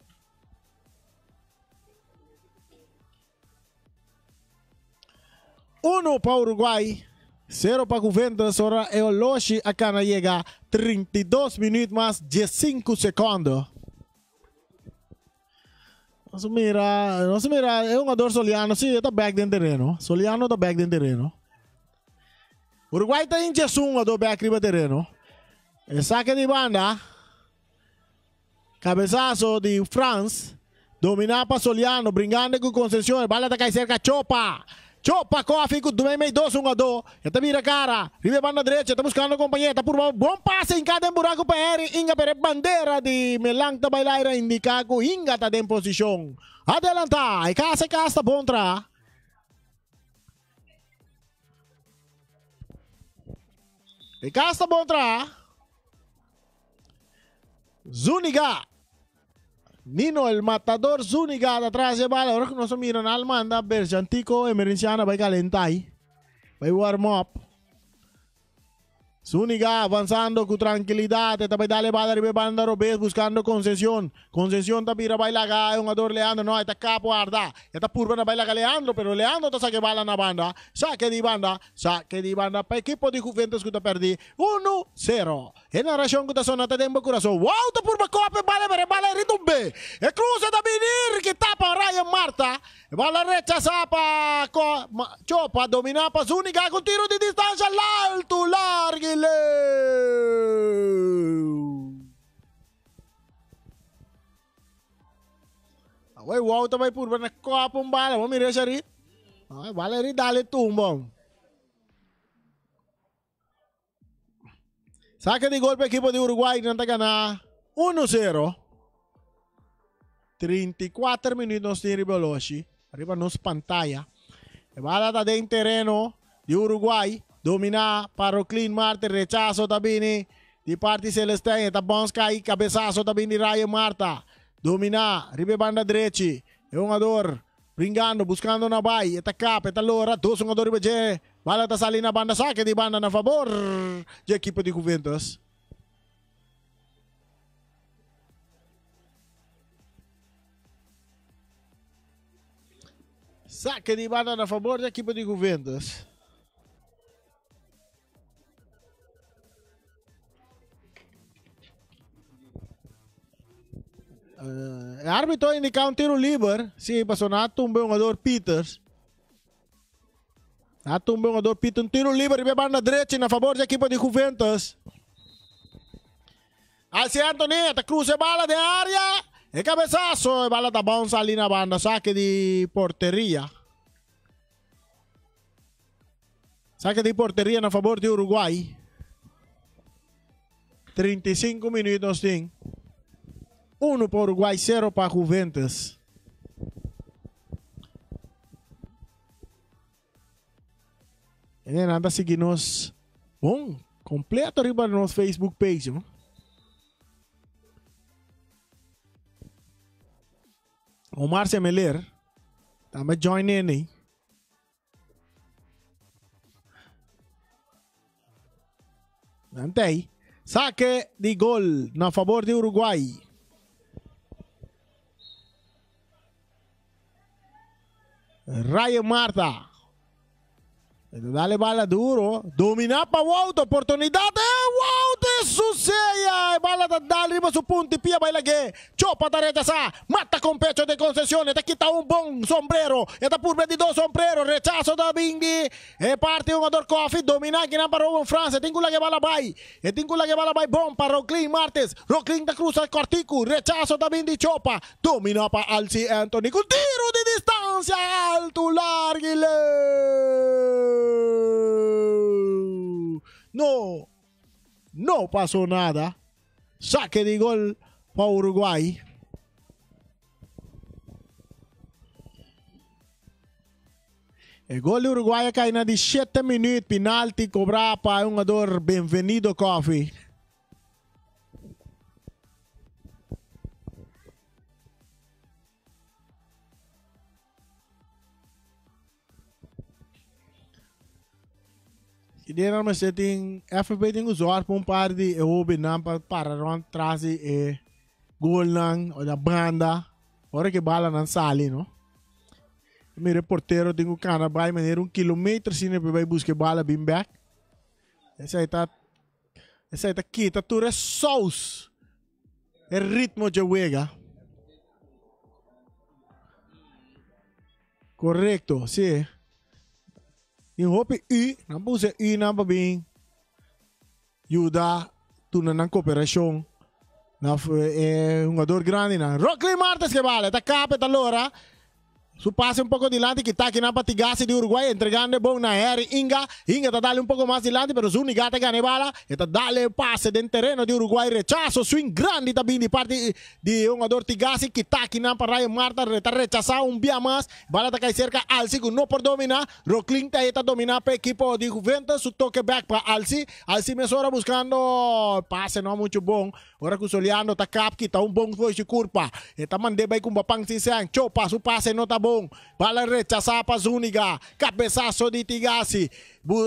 Uno para Uruguai, 0 para Juventus. Ahora el Loshi acá llega 32 minutos más 15 segundos. Não se mira, é um jogador soliano, sim, está back dentro do terreno. Soliano está back dentro do terreno. Uruguai está em Jesus, do back riba terreno. Saque de banda. Cabeçazo de Franz. Dominar para Soliano, brincando com Conceição. Bala está cai cerca, Chopa. Chopa Coffee com 2-2-1-2. Esta vira cara. Ribe banda direita. Está buscando companhia. Está por bom passe em cada buraco para ele. Inga pere bandeira de Melang ta bailaira indica que Inga está em posição. Adelanta. E casa bom tra. E casa bom tra. Zuniga. Nino, el matador Zuniga atrás de bala. Ahora que no se miran al manda, Berjantico, Emerenciana, va a calentar. Va a warm up. Zuniga avanzando con tranquilidad. Está para darle bala arriba banda Robes buscando concesión. Concesión está para bailar un ador Leandro. No, está capo arda. Está purba na bailar Leandro, pero Leandro está saque bala na banda. Saque di banda. Saque di banda. Para equipo de Juventus que está perdi. 1-0. En narración que está sonando de corazón. Wow, está purba copa. Bala ritumbe. E cruza da venir que tapa Ryan Marta. Bala rechaza para Chopa. Domina para Zuniga con tiro de distancia al alto. Largo. Away wow também por na copa bala, vamos mirar ali. Bala ali dale tumbong. Saca de gol para equipo de Uruguai nanta gana 1-0. 34 minutos de Riboloshi. Arriba nos pantalla. Bala está dentro terreno de Uruguai. Domina para o Clean Marte, rechazo também de parte Celestine, tá bom cai, cabeçaço também de Ryan Marta. Domina, ribe banda direita, é um jogador brincando, buscando na bai, eta capa, eta lora, dois jogadores ribe je, bala tá salindo na banda, saque de banda na favor de equipe de Juventus. Saque de banda na favor de equipe de Juventus. Árbitro indica um tiro livre. Sim, passou na tumba um jogador Peters. Na tumba um jogador Peters. Um tiro livre de banda direita na favor da equipe de Juventus. Alci Anthony, está cruza bala de área. E cabeçaço. Bala da bounce ali na banda. Saque de porteria. Saque de porteria na favor de Uruguai. 35 minutos tem. 1 para Uruguai, 0 para Juventus. E anda seguindo nos. Bom, completo arriba no nosso Facebook page. Não? Omar Semeler. Também join in. Antei. Saque de gol na favor de Uruguai. Ryan Marta. Dale bala duro. Domina para Wouter. Oportunidade. Wouter suceia. Bala da dale riba su punti. Pia baila que. Chopa tarefa sa. Mata con pecho de concesión. Te quita un bom sombrero. Está por 22 sombrero. Rechazo da Bindi. E parte un jugador Coffee. Domina que na para en Francia. Tengo la que bala bay. E tengo la que bala bay. Bom para Rocklin Martes. Rocklin da cruza Cortico. Rechazo da Bindi Chopa. Domina para Alci Anthony. Con tiro de distancia. Alto largo. No, no pasó nada. Saque de gol para Uruguay. El gol de Uruguay cae en 17 minutos. Penalti cobrado para un jugador Benvenido Coffee. Ideal mas setting FB tem usar para par de obi nampa para rond trás e gol nang o da banda. Ora que bala não sali, no? Meu reporteiro tem o cana vai maneira 1 kilometro sine vai buscar bala bem back. Essa aí tá aqui, tá tudo é sauce. É ritmo de juega. Correcto, sim. Yung hopi não puse não para bem. Yuda, tu na cooperação. Na jogador grande na. Rocklin Martes que vale, tá capa tá lora. Su pase un poco adelante, que está aquí en Patigasi de Uruguay, entregando bon na Harry Inga. Inga está dale un poco más adelante, pero Zúñiga te gana bala. Está dale pase del terreno de Uruguay, rechazo, swing grande también de parte de un jugador Tigasi, que está aquí en Ryan Marta, está rechazado un día más. Bala está cae cerca, Alci, no por dominar. Rocklin está dominando para el equipo de Juventus, su toque back para Alci. Alci Mesora buscando pase, no mucho bon. Ahora que Soliano está cap, está un bon foi su curva. Está mandando con Bapang Sisang, chopa, su pase no está bom. Bala rechazada para Zúñiga. Cabezazo de Tigasi.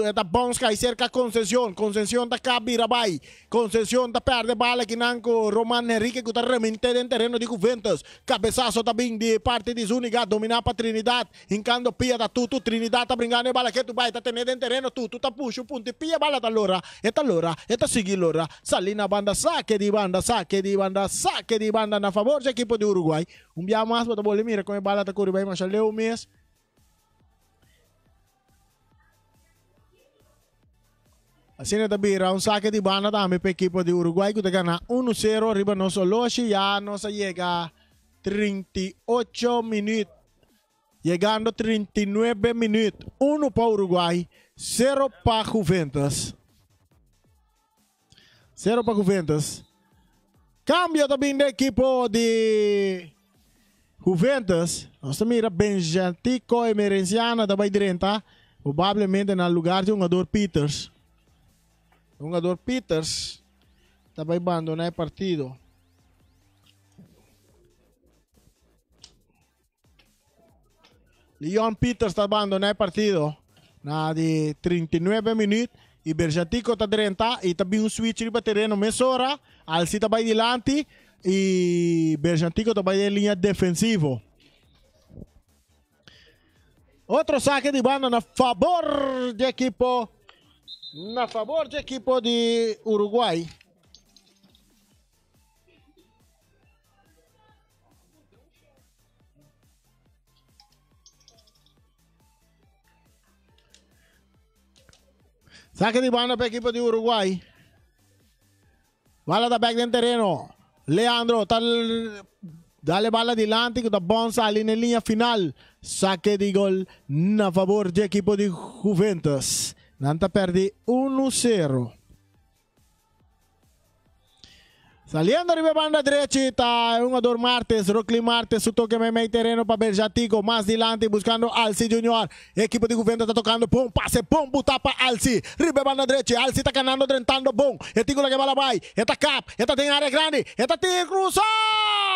Está bons cae cerca Concesión. Concesión está cap Virabay. Concesión está perde bala que nanco Román Enrique que está remente en terreno de Juventus. Cabezazo también de parte de Zúñiga. Dominar para Trinidad. Hincando pia da Tutu. Trinidad está brincando bala que tu vai. Está teniendo en terreno. Tutu está puxo. Punto. Pia bala está lora. Esta sigue lora. Salina banda. Saque de banda. Saque de banda. Saque de banda. Na favor do equipo de Uruguay. Um dia mais. Bota bola. Mira como a bala está correndo bem. Mas leu o mês. Assim é também um saque de banda também para a equipe de Uruguai que está ganhando 1-0 arriba nosso loche já nossa chega 38 minutos chegando 39 minutos 1 para Uruguai 0 para Juventus 0 para Juventus cambio também da equipe de Juventus nós mira Benjantico e Merenciana também direita provavelmente no lugar de um jogador Peters. O jogador Peters está abandonar o partido. Leon Peters está abandonar o partido. Na de 39 minutos. E Berjatico está 30. E também um switch para terreno. Mesora. Alci está adiante. E Berjatico está em linha defensiva. Outro saque de banda na favor do equipo. Na favor do equipo de Uruguai. Saque de banda para a equipe de Uruguai. Bala da back del terreno. Leandro, dale bala adelante que está bom ali na linha final. Saque de gol na favor do equipo de Juventus. Nanta perde 1-0. Saliendo arriba banda derecha está un jugador Martes, Rocklin Martes, su toque meio terreno para Berjatico, más adelante buscando Alci Junior. Equipo de Juventus está tocando, pum, pase, pum, buta para Alci. Arriba banda derecha, Alci está ganando, drentando, bom. Etico la que bala vai, esta cap, esta tem área grande, esta tem cruzar.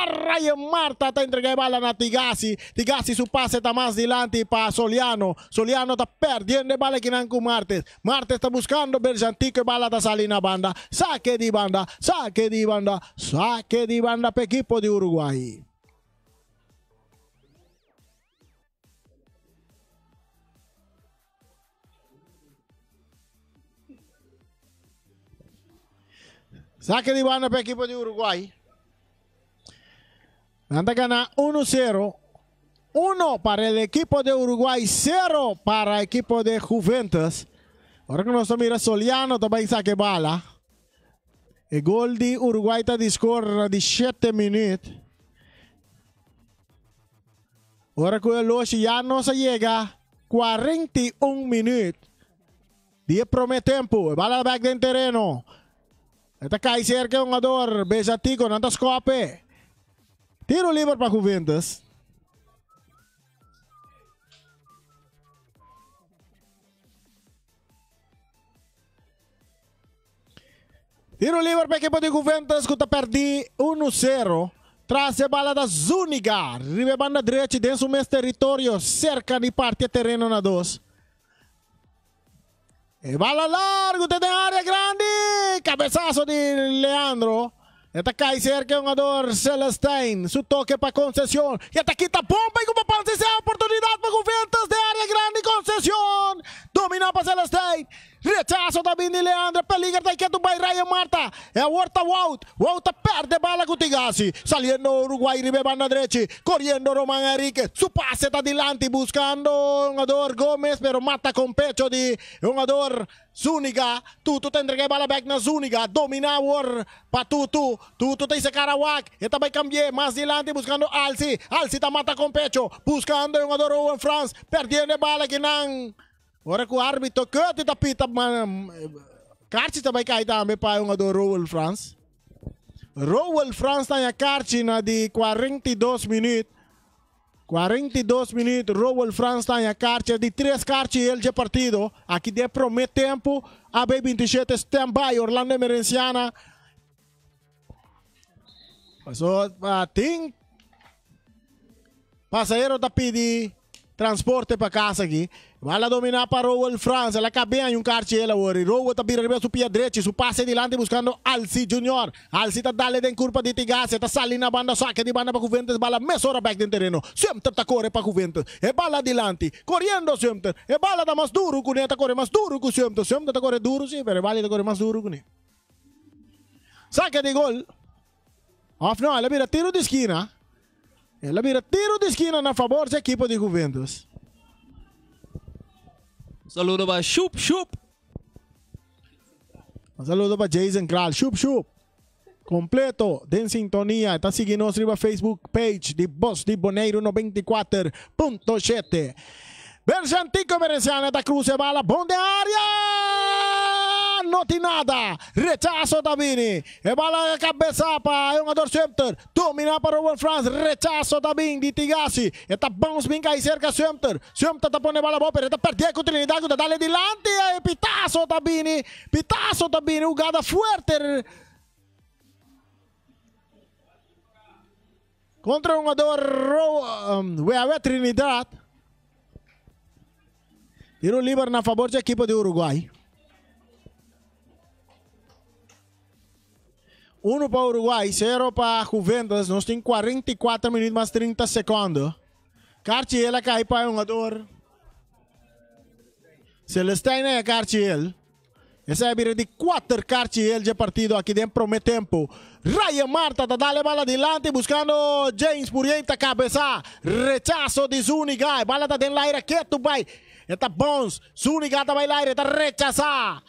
Ryan Marta está entregando bala na Tigasi. Tigasi su pase está más adelante para Soliano. Soliano está perdiendo bala que nanco Martes. Martes está buscando Berjatico y bala está saliendo na banda. Saque de banda, saque de banda. Saque de banda para o equipo de Uruguai. Saque de banda para o equipo de Uruguai. Anda ganar 1-0. 1 para el equipo de Uruguay, 0 para el equipo de Juventus. Ahora que nós mira Soliano também saque bala. O gol de Uruguai está de score de 7 minutos. Agora que o Loche já não chega 41 minutos. De primeiro tempo. Bala back del terreno. Está cai cerca um jogador. Berjatico, não está escope. Tiro livre para Juventus. Tiro livre para a equipe de Juventus que está perdendo 1-0. Traz a bala da Zúñiga. Ribe banda direita dentro do mesmo território. Cerca de parte terreno na 2. E bala largo, tem área grande. Cabeçaço de Leandro. Está cai cerca um jogador Celestine. Su toque para Concesión. E está aqui tá bomba e com a oportunidade para Juventus de área grande. Concesión. Domina para Celestine. rechazo também de Leandro, peligra da quieto by Ryan Marta, é Horta Wout perde bala com Tigasi, saliendo Uruguay, ribe banda derecha, corriendo Roman Enrique, su pase está adelante, buscando un jugador Gómez, pero mata con pecho de un jugador Zúñiga, Tutu te entrega bala back na Zúñiga, dominador para Tutu te dice Carawak, esta vai cambiar más adelante buscando Alci te mata con pecho, buscando un jugador Owen France, perdiendo bala que nan, ora que o árbitro que te tapita, Karchi também cai também para um jogador Rowell France. Rowell France tem a Karchi na de 42 minutos. 42 minutos, Rowell France tem a Karchi de 3 Karchi ele já partido. Aqui de promete tempo, a B27 stand-by, Orlando Emerenciana. Passou a tem passageiro da pedir transporte para casa aqui. Vai lá dominar para Rowell France. Ela cabe em um kart ela ori. Rowell tá virando su pia direito, su passe adiante buscando Alci Junior. Alci tá dale den curva de Tigasi, tá salindo na banda, saque de banda para Juventus, bala mesora back no terreno. Sempre tá corre para Juventus. É bala adiante, correndo sempre. É bala tá mais duro com ele, tá corre mais duro com sempre. Sempre tá corre duro sim, pero bala tá corre mais duro com ele. Saque de gol. Off não, ela vira tiro de esquina. Ela vira tiro de esquina na favor da equipe de Juventus. Saludo para Chup Chup. Un saludo para Jason Kral. Chup Chup. Completo, de sintonia. Está seguindo nossa Facebook page de Voz de Boneiro 94.7. Berjantico Merenciana da Cruz e bala. Bom de área. Não tem nada. Rechazo Davini. E bala cabeça para um jogador Sumter. Domina para Rowell France. Rechazo Davini de Tigasi. Está bounce bem aí cerca Sumter. Sumter está pondo bala boa. Está perdendo a continuidade. Está dando adelante. Pitazo Davini. Pitazo Davini. Jogada fuerte. Contra um jogador Trinidad. Tiro livre na favor da equipe de Uruguai. 1 para Uruguai, 0 para Juventus. Nós temos 44 minutos mais 30 segundos. Cartiel cai para um jogador. Celestine é Cartiel. Essa é a de 4 Cartiel de partido aqui dentro promete tempo. Ryan Marta tá dando bala adiante buscando James Murienta cabeça. Rechazo de Zúñiga. Bala tá dentro do aire quieto vai. Está bons. Zúñiga tá vai lá aire tá rechazar.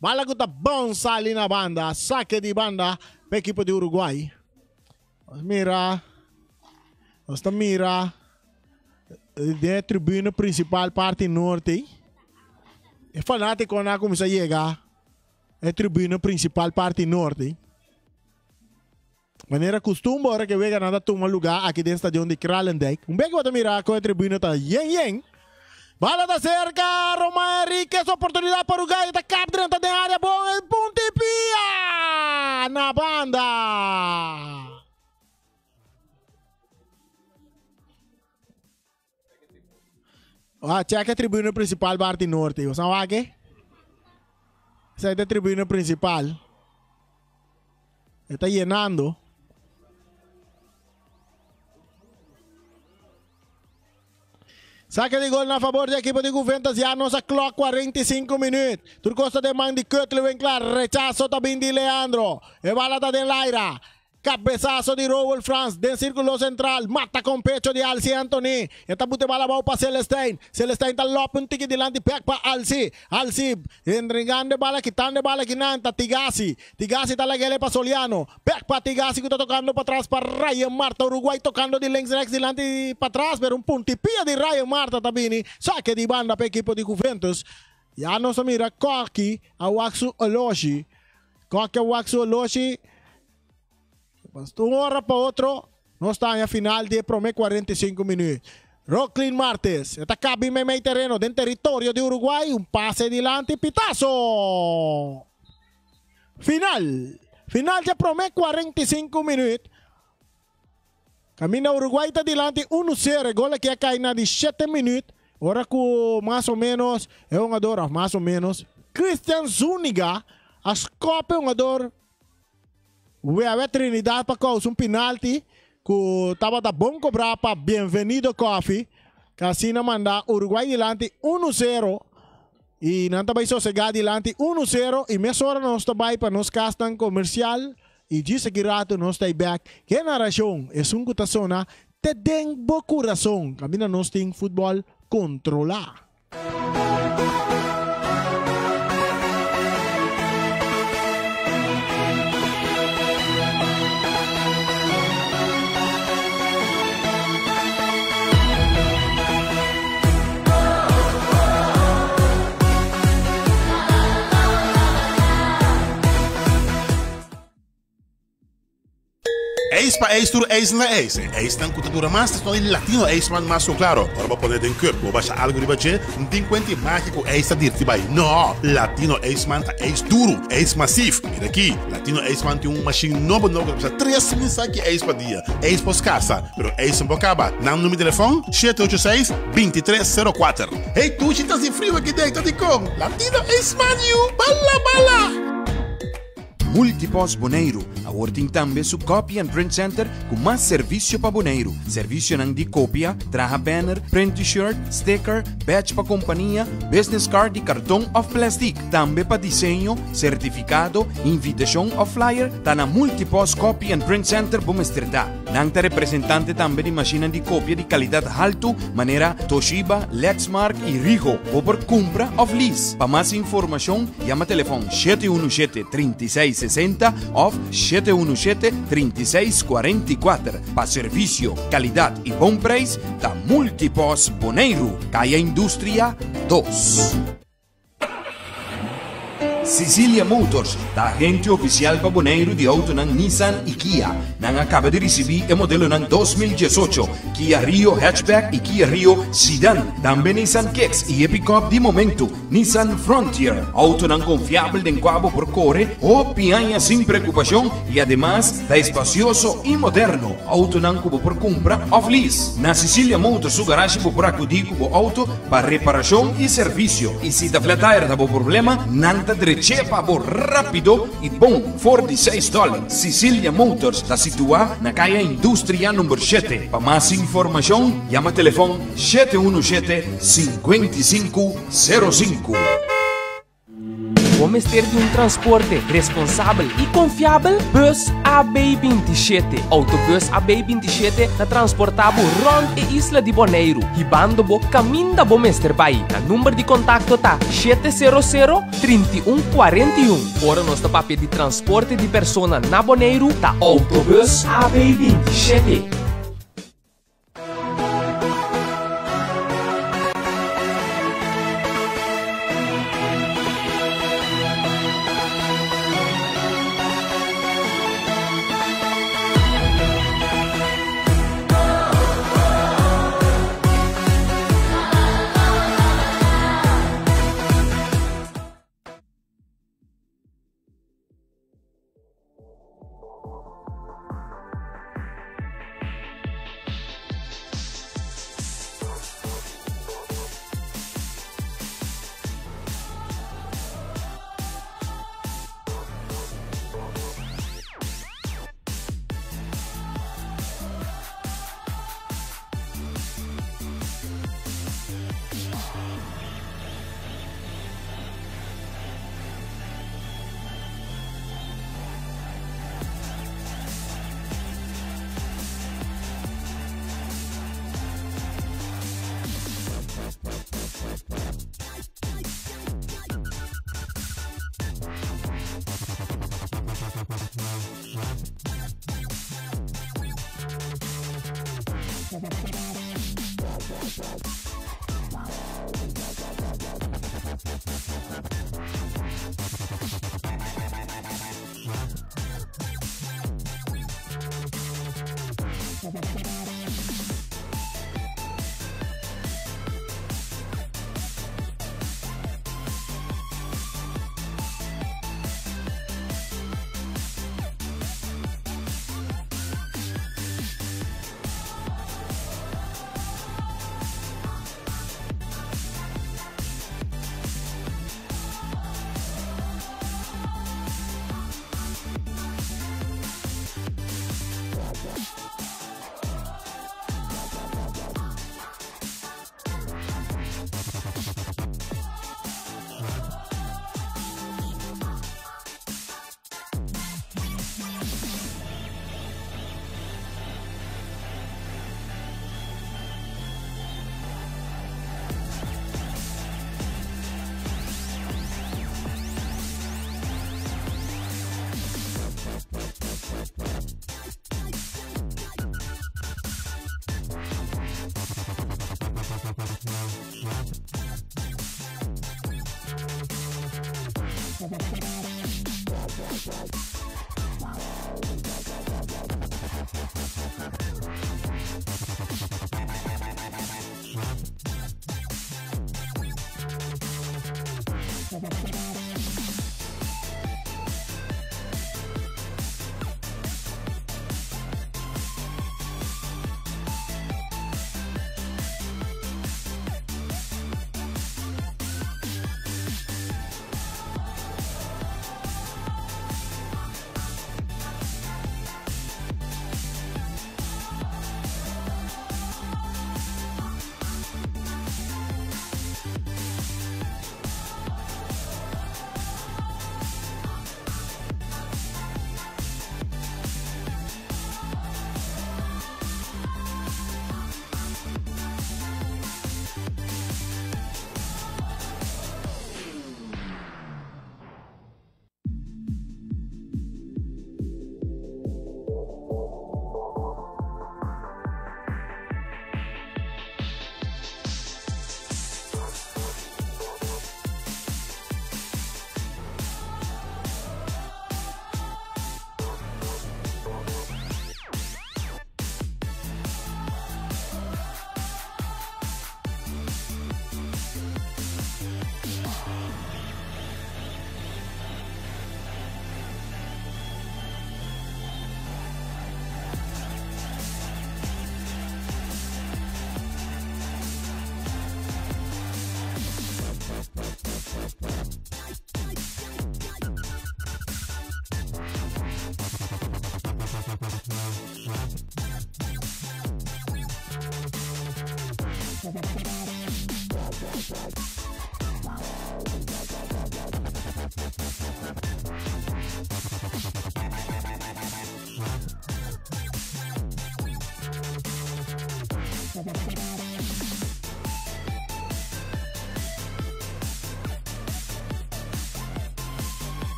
Bala que tá bom ali na banda. Saque de banda para a equipe de Uruguai. Mira. Nós mira. Da tribuna principal parte norte. É fanático quando começa a chegar. É tribuna principal parte norte. Maneira costume, hora que vega nada toma lugar aqui dentro do estadião de Kralendijk. Bem que você mirar com a tribuna está yen. Bala da cerca, Roman Enrique, oportunidade para o Uruguai, está cap dentro da área, bom, Pontipia na banda. Checa a tribuna principal parte norte, você sabe aqui? Essa é a tribuna principal. Está llenando. Saque de gol na favor da equipe de Juventus. Já nossa clock 45 minutos. Turcosta de man de Kötlu vem claro. Rechazo também de Leandro. E bala está de Laira. Cabeçazo de Rowell France. De círculo central. Mata com pecho de Alci Anthony. Esta bute bala bau para Celestine. Celestine está lopo um tique delante. Pec para Alci. Alci. Entregando bala. Quitando bala. Quinanta. Tigasi. Tigasi está lá para Soliano. Pec para Tigasi que está tocando para trás para Ryan Marta. Uruguai tocando de links delante para trás. Pero um puntipia de Ryan Marta também. Saque de banda para a equipe de Juventus. Já não se mira. Koki. A Waxu Oloshi. Koki a Waxu Oloshi. De uma hora para outra, nós estamos na final de promete 45 minutos. Rocklin Martes, está cabe meio terreno dentro do território de Uruguai, passe adiante, pitazo. Final de promete 45 minutos. Camina Uruguai está adiante 1-0, gol que cai na de 7 minutos. Ora que mais ou menos, é um jogador, mais ou menos, Christian Zúñiga, a escopa é um jogador. O Trinidad para causar penalti que estava da bom cobrar para Bem-vindo Coffee. Que assim manda Uruguai delante 1-0. E nanta vai sossegar adiante 1-0 e meia hora nós também para nos castan comercial e de seguirato nós está back. Que narração é um cotação te den bo coração. Camina nós tem futebol controlar. Eis pa eis tur eis na eis. Eis tan cultura mas estão em latino eis man mas claro. Ora poder den cup, ou baixa algo de bache, não tem quanto mágico eis a dirti bai. No, latino eis man ta eis duro, eis massivo. Mira aqui, latino eis man tem machine novo que precisa 3 mensagens eis pa dia. Eis pos casa, pero eis bocaba. Nam número de telefone 786-2304. Hey, tu estás em frio aqui dentro de com. Latino eis man you, bala. Multipos Boneiro, awarting tambe su copy and print center com mais serviço para Boneiro. Serviço nang di copia, traha banner, print t-shirt, sticker, badge pa companhia, business card e cartão of plastic. Tambe pa desenho, certificado, invitation of flyer, ta na Multipos copy and print center bumestrita. Nang ta representante tambe di machina di copia di qualidade alto, maneira Toshiba, Lexmark e Rigo, ou por compra of lease. Pa mais informação, llama telefone 717-3660 of 717-3644. Para serviço, qualidade e bom preço, da Multipos Boneiro, Caia Indústria 2. Sicilia Motors, da agente oficial para Boneiro de auto ng Nissan e Kia. Nang acaba de receber o modelo ng 2018, Kia Rio Hatchback e Kia Rio Sedan. Também Nissan Kicks e pick-up de momento, Nissan Frontier. Auto ng confiável de enquadro por corre ou pianha sem preocupação e además da espacioso e moderno. Auto ng cubo por compra of lease. Na Sicilia Motors, su garagem por acudir cubo auto para reparação e serviço. E se da flat tire da problema, nanta chepa bo rápido e bom for $16. Sicilia Motors está situada na calle Indústria número 7. Para mais informação, llama telefone 717-5505. Vamos ter de transporte responsável e confiável? Bus AB27. Autobus AB27 na transportabo rond e isla de Boneiro. Hibando bo caminho da Bomester Bay. Na número de contato tá 700-3141. Ora nós tá papel de transporte de persona na Boneiro tá Autobus AB27.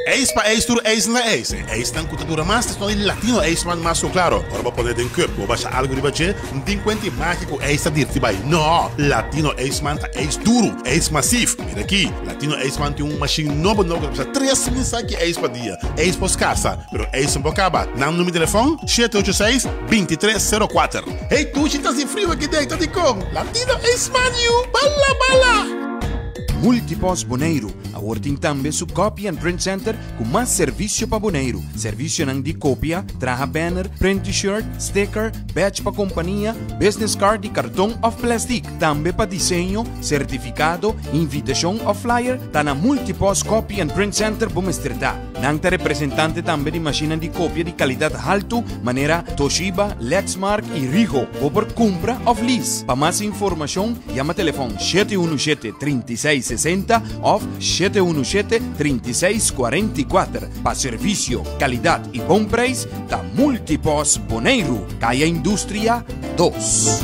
Ace pa Ace Tour Ace na Ace. Ace tan kutadura mas tas no latino Ace man mas so claro. Ora ba poner den cup, bo baixa algo riba che, não tem quanto mágico Ace dirti bai. No, latino Ace man ta Ace duro, Ace massivo. Mira aqui, latino Ace man tem machine novo que precisa 3 mensagens Ace pa dia. Ace pos casa, pero Ace não acaba. Nam número de telefone 786-2304. Hey, tu estás de frio aqui dentro de com. Latino Ace man you, bala bala. Multipos Boneiro, a Ahora tem também su Copy and Print Center com mais serviço para boneiro. Serviço nang de cópia, traja banner, print t-shirt, sticker, badge para companhia, business card e cartão of plastic. Também para desenho, certificado, invitação ou flyer, tá na Multipos Copy and Print Center Bomestredá. Nang ta representante também de máquina de cópia de qualidade alto, maneira Toshiba, Lexmark e Ricoh, ou por compra of lease. Para mais informação, chama telefone 717-3660 ou 717-3644. Para serviço, qualidade e bom preço, da Multipos Boneiro, Caia Indústria 2.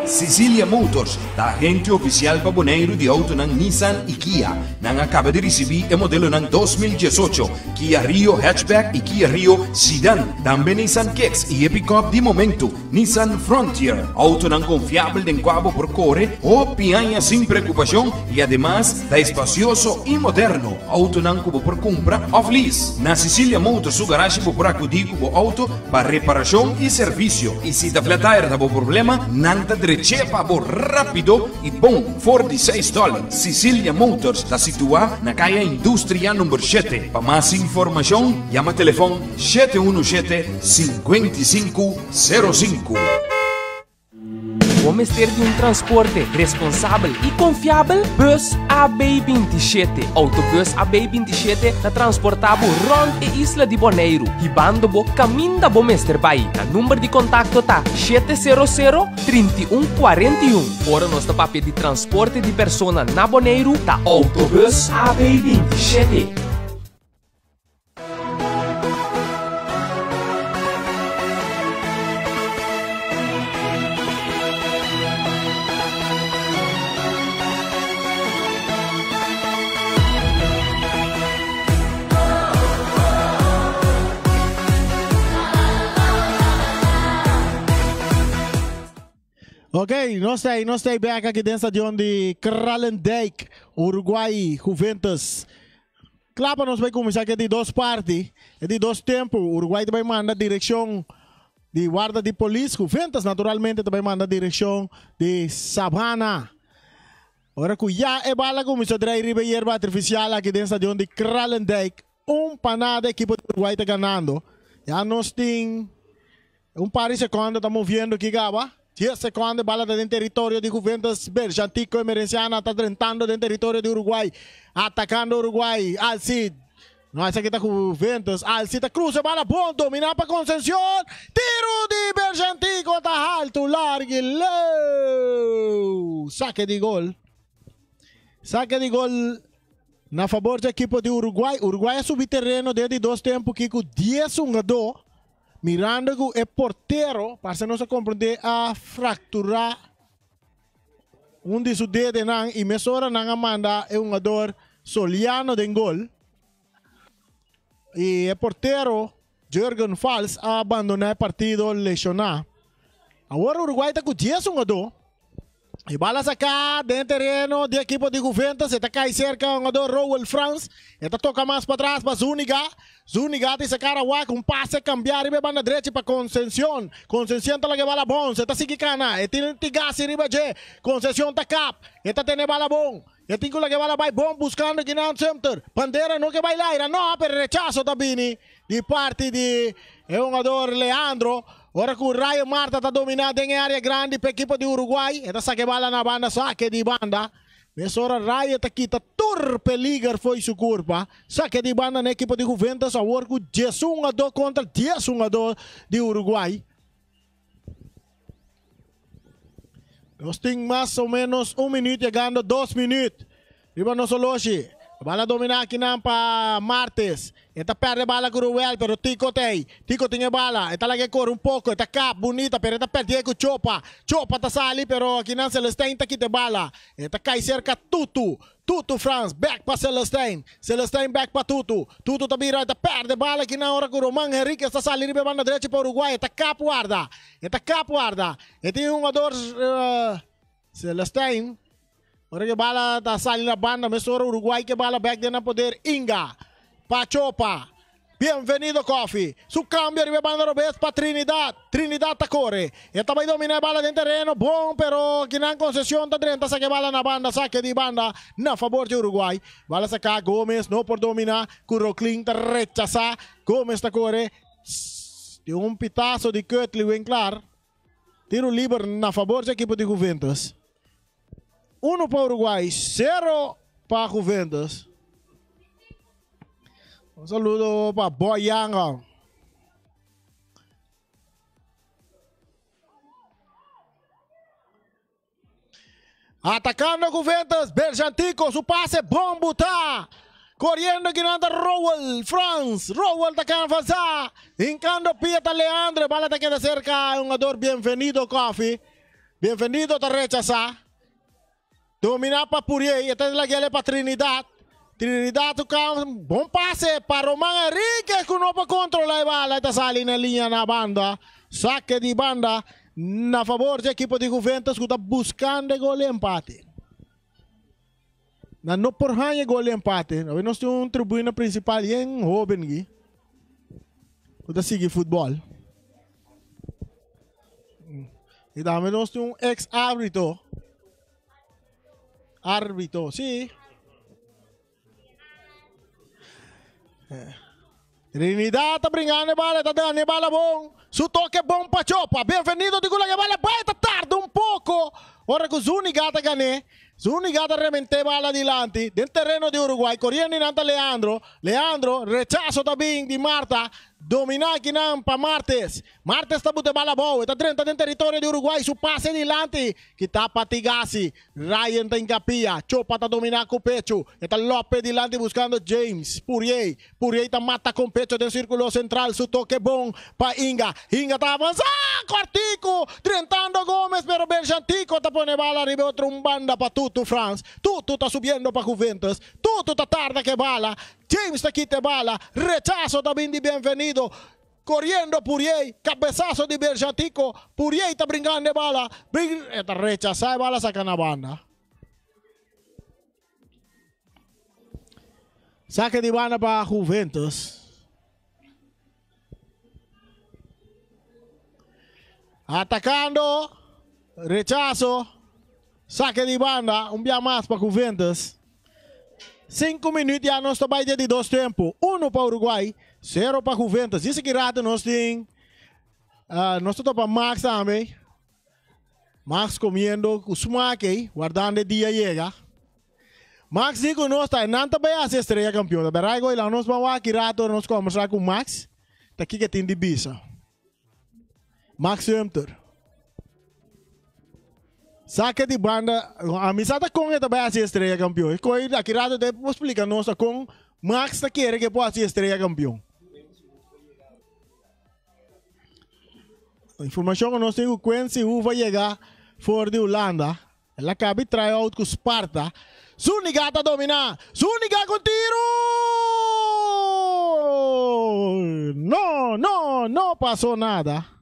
Cecilia Motors, da agente oficial para boneiro de auto ng Nissan e Kia. Nang acaba de receber o modelo ng 2018, Kia Rio Hatchback e Kia Rio Sedan. Também Nissan Kicks e pick-up de momento, Nissan Frontier. Auto ng confiável de enquadro por corre, o pianha sem preocupação e además da espacioso e moderno. Auto ng cubo por compra off lease. Na Cecilia Motors, su garagem por acudir cubo auto para reparação e serviço. E se da flat tire da problema, nanta chepa por rápido e bom for $16. Cecilia Motors está situada na caia Indústria número 7. Para mais informação, chama telefone 717-5505. Vamos ter de transporte responsável e confiável? Bus AB27. Autobus AB27 na transportava rond e isla de Bonaire, hibando bo caminho da Bomester Bay. O número de contato tá 700-3141. Ora nós tá de transporte de persona na Bonaire, tá Autobus AB27. Ok, nós estamos back aqui dentro de Kralendijk, Uruguai, Juventus. Claro, nós vamos começar aqui de duas partes, de dois tempos. Uruguai também manda direção de guarda de polícia. Juventus, naturalmente, também manda direção de Sabana. Agora que já é bala, começou a trair erva artificial aqui dentro de Kralendijk. Panada, a equipe do Uruguai está ganhando. Já nós temos par de segundos, estamos vendo aqui, Gaba. 10 segundos, bala dentro do território de Juventus, Bergantico e Merenciana está tentando dentro do território de Uruguai, atacando o Uruguai, Alcid. Nós aqui está com Juventus, Alcid está cruza, bala bom, dominar para Conceição, tiro de Bergantico, está alto, largo, low. Saque de gol na favor da equipe de Uruguai. Uruguai é subterrâneo desde dois tempos que com 10-1-2. Mirando que o porteiro, para não se compreender, a fraturar de seus dedos e mesora não manda jogador soliano de gol. E o porteiro, Jürgen Fals, abandonou o partido lesionado. Agora o Uruguai está com 10-1-2. E bala sacar dentro do terreno da equipe de Juventus, está cai cerca o jogador Roel France, está toca mais para trás para Zúñiga tem sacar a com passe cambiar e banda direita para Conceição está lá que bala bom, está seguindo cana, e tem gas e riba de Conceição está cap, está tendo bala bom, e tem que lá que bala vai bom buscando aqui na center, bandeira não que vai lá, não, per rechazo também de parte de jogador Leandro. Ora que o Raio Marta está dominando em área grande para a equipe de Uruguai. Está saque bala na banda, saque de banda. Mas ora Raio está aqui, está torpe ligar foi sua curva. Saque de banda na equipe de Juventus. Agora que 10-1-2 contra 10-1-2 de Uruguai. Nós temos mais ou menos 1 minuto, chegando 2 minutos. Viva nosso loja. Bala dominar aqui para Martes. Esta perde bala com o Ruel, pero Tico tem bala. Esta lá que corre pouco, esta cap bonita, pero esta perde com Chopa. Chopa está sali, pero aqui na Celestine está aqui de bala. Esta cai cerca Tutu France, back para Celestine back para Tutu está vira, esta perde bala aqui na hora com o Roman Henrique, está sali riba banda direita para Uruguai. Esta cap guarda. E tem um jogador Celestine. Ora que bala está saindo na banda, mas ora Uruguai que bala back de na poder Inga, Pachopa, Bienvenido Coffee. Su cambio arriba banda Robes para Trinidad. Trinidad ta corre. Esta vai dominar bala dentro terreno. Bom, pero que na concessão ta 30 saque bala na banda. Saque de banda na favor de Uruguai. Bala saca Gomes. Não por dominar. Curoclin ta rechaza. Gomes ta corre. De pitaço de Kötli bem claro. Tiro livre na favor do equipe de Juventus. 1 para Uruguai. 0 para Juventus. Um saludo para Boyanga. Atacando Juventus, Berjantico, su pase bom botar. Corriendo que nada Rowell, France, Rowell está avanzar. Hincando Pieta Leandro, bala te queda cerca, un ador bienvenido Coffee. Bienvenido te rechaza. Domina para Purier, esta es la guía para Trinidad. Trinidad toca un bom pase para Román Enriquez que no puede controlar la bala. Esta sale en la línea na banda. Saque de banda na favor del equipo de Juventus que está buscando gol de empate. No por hanya gol de empate. Hoy nós temos tribuna principal em joven aqui. Que sigue futebol. E também nós temos ex-árbitro. Árbitro, sim. Trinidad está brincando bala, está dando bala bom. Su toque bom para Chopa. Bienvenido, digo la bala, vai tarde un poco. Ora que Zunigata gané. Zunigata remente bala adelante. Del terreno de Uruguay, corriendo inanta Leandro. Leandro, rechazo también de Marta. Domina aqui para Martes. Martes está botando bala boa. Está dentro del territorio de Uruguay. Su pase adelante. Que está Patigasi. Ryan está en capilla. Chopa está dominando con pecho. Está López adelante buscando James. Purier. Purier está mata con pecho del círculo central. Su toque bom para Inga. Inga está avanzando. Cortico. Trentando Gómez. Pero Berjantico está poniendo bala arriba. Otro un banda para Tutu France. Tutu está subiendo para Juventus. Tutu está tarde que bala. James está quita bala. Rechazo también de bienvenido. Corriendo Purier. Cabezazo de Berjantico. Purier está brincando de bala. Está rechazada bala saca na banda. Saque de banda para Juventus. Atacando. Rechazo. Saque de banda. Un día más para Juventus. 5 minutos já nós estamos de 2 tempos. 1 para Uruguai, 0 para Juventus. Isso que rato nós temos. Nós estamos para Max também. Max comendo o smaque, guardando o dia chega. Max digo nós está não também a ser estrela campeão. Mas agora lá nós vamos aqui rato nós conversar com Max. Tá aqui que tem de bisa. Max Hemter. Saque de banda, a misada com ele também ser estrela campeão. E coi aqui rato de explicar nós com Max tá querer que pode ser estrela campeão. A informação que nós temos Quincy vai chegar fora de Holanda. Ela acaba de trazer out com Sparta. Zuniga tá dominar. Zuniga com tiro! Não passou nada.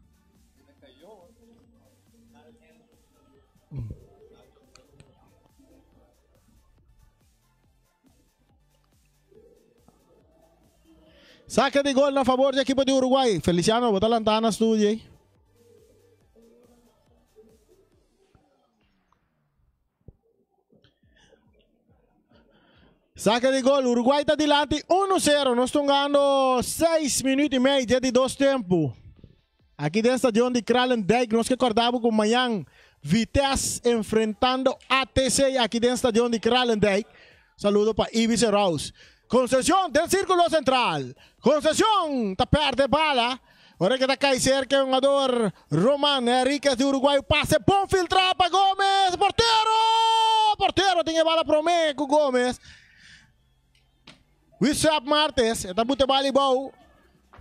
Saque de gol a favor do equipe de Uruguai. Feliciano, bota a lantana estúdio aí. Saque de gol, Uruguai está adelante 1-0. Nós estamos ganhando 6 minutos e meio de 2 tempos. Aqui dentro do estadião de Kralendijk, nós que acordamos com amanhã. Vitesse enfrentando ATC aqui dentro do estadião de Kralendijk. Saludo para Ibiza Raus. Concessão del círculo central. Concessão está perto de bala. Ahora que está cair cerca un jogador Román Enriquez de Uruguai. Pase bom filtrar para Gómez. Portero! Portero tiene bala para mí con Gómez. Wissap Martes. Está bute bala bom.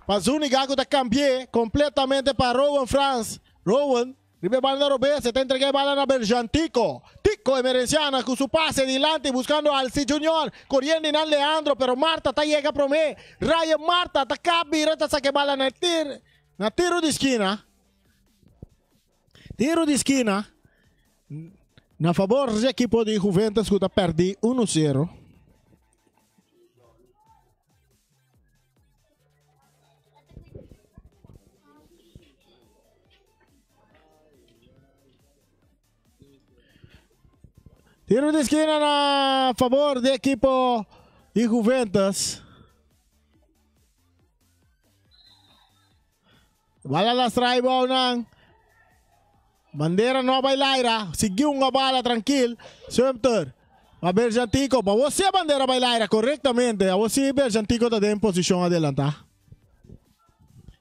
Para Zuniga que está cambié completamente para Rowan France. Rowan. Ribe bala na Robes, está entregando bala na Berjantico. Tico Emerenciana con su pase adelante buscando al C Junior. Corriendo en Leandro, pero Marta está llega para mí. Ryan Marta está cabi, reta saque bala na tiro de esquina. Tiro de esquina. Na favor do equipo de Juventus que está perdido 1-0. Tiro de esquina a favor do equipo de Juventus. Bala lastray ball ng Bandera Nova Ilaira. Seguiu uma bala tranquilo. Center. A Berjantico. Mas você Bandera Ilaira corretamente. A você Berjantico está em posição adelanta.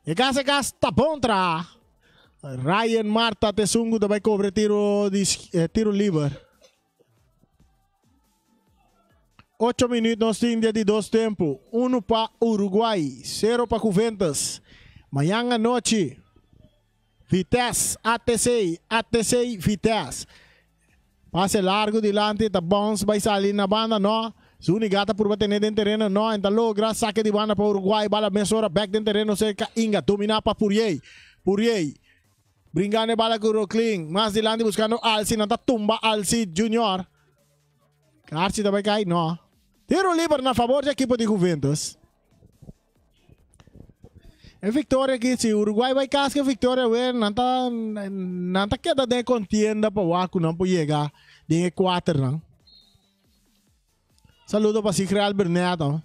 E casa está bom tra. Ryan Marta Tesungo também cobre tiro livre. 8 minutos de 2 tempos. 1 para Uruguai. 0 para Juventus. Mañana noche, Vitesse, ATC, Vitesse. Pase largo delante, tá bounce, vai sair na banda, não. Zunigata por bater dentro do terreno, não. Então logra saque de banda para Uruguai, bala mesora, back dentro do terreno, cerca, Inga, dominar para Purier. Brincando bala com o Rocklin, mais delante buscando Alci, não tá tumba Alci Junior. Carci também cai, não. Tiro livre na favor do equipo de Juventus. É vitória aqui, se o Uruguai vai cascar a vitória, não tá queda de contienda para o Acu, não pode chegar de Equator, não. Saludo para Sigre Alberneto.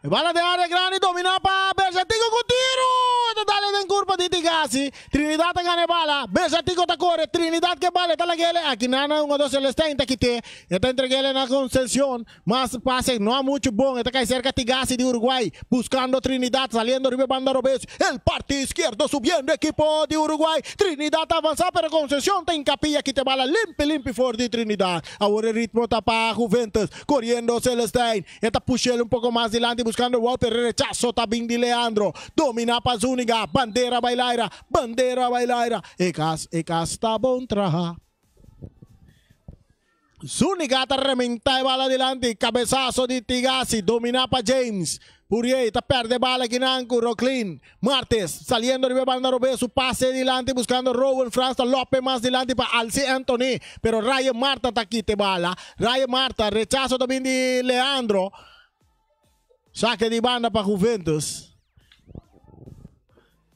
Bala de área grande, domina para Berjantico com tiro! Dale em curva de Tigasi. Trinidad ganha bala. Berjantico tá corre. Trinidad que bala. Tá laguele. Aqui nana 1-2 Celestine tá quite. Está entreguele na concesión. Mas pase não há muito bom. Está cai cerca Tigasi de Uruguai. Buscando Trinidad. Saliendo Ribe Banda Robes. El parte izquierdo subiendo equipo de Uruguai. Trinidad avança pero concesión. Tem capilla que te bala. Limpi for de Trinidad. Agora el ritmo tá para Juventus. Corriendo Celestine. Está puxando pouco mais delante. Buscando Walter. Rechazo tá bem de Leandro. Domina para Zúñiga. Bandera bailaira. Ecas tá bom traja. Zúñiga tá rementa e bala adelante. Cabeçazo de Tigasi. Domina para James. Purier tá perde bala aqui nanco. Rocklin. Martes. Saliendo de banda Robé. Su pase adelante. Buscando Rowan França. López más adelante para Alci Anthony. Pero Ryan Marta tá aqui te bala. Ryan Marta. Rechazo também de Leandro. Saque de banda para Juventus.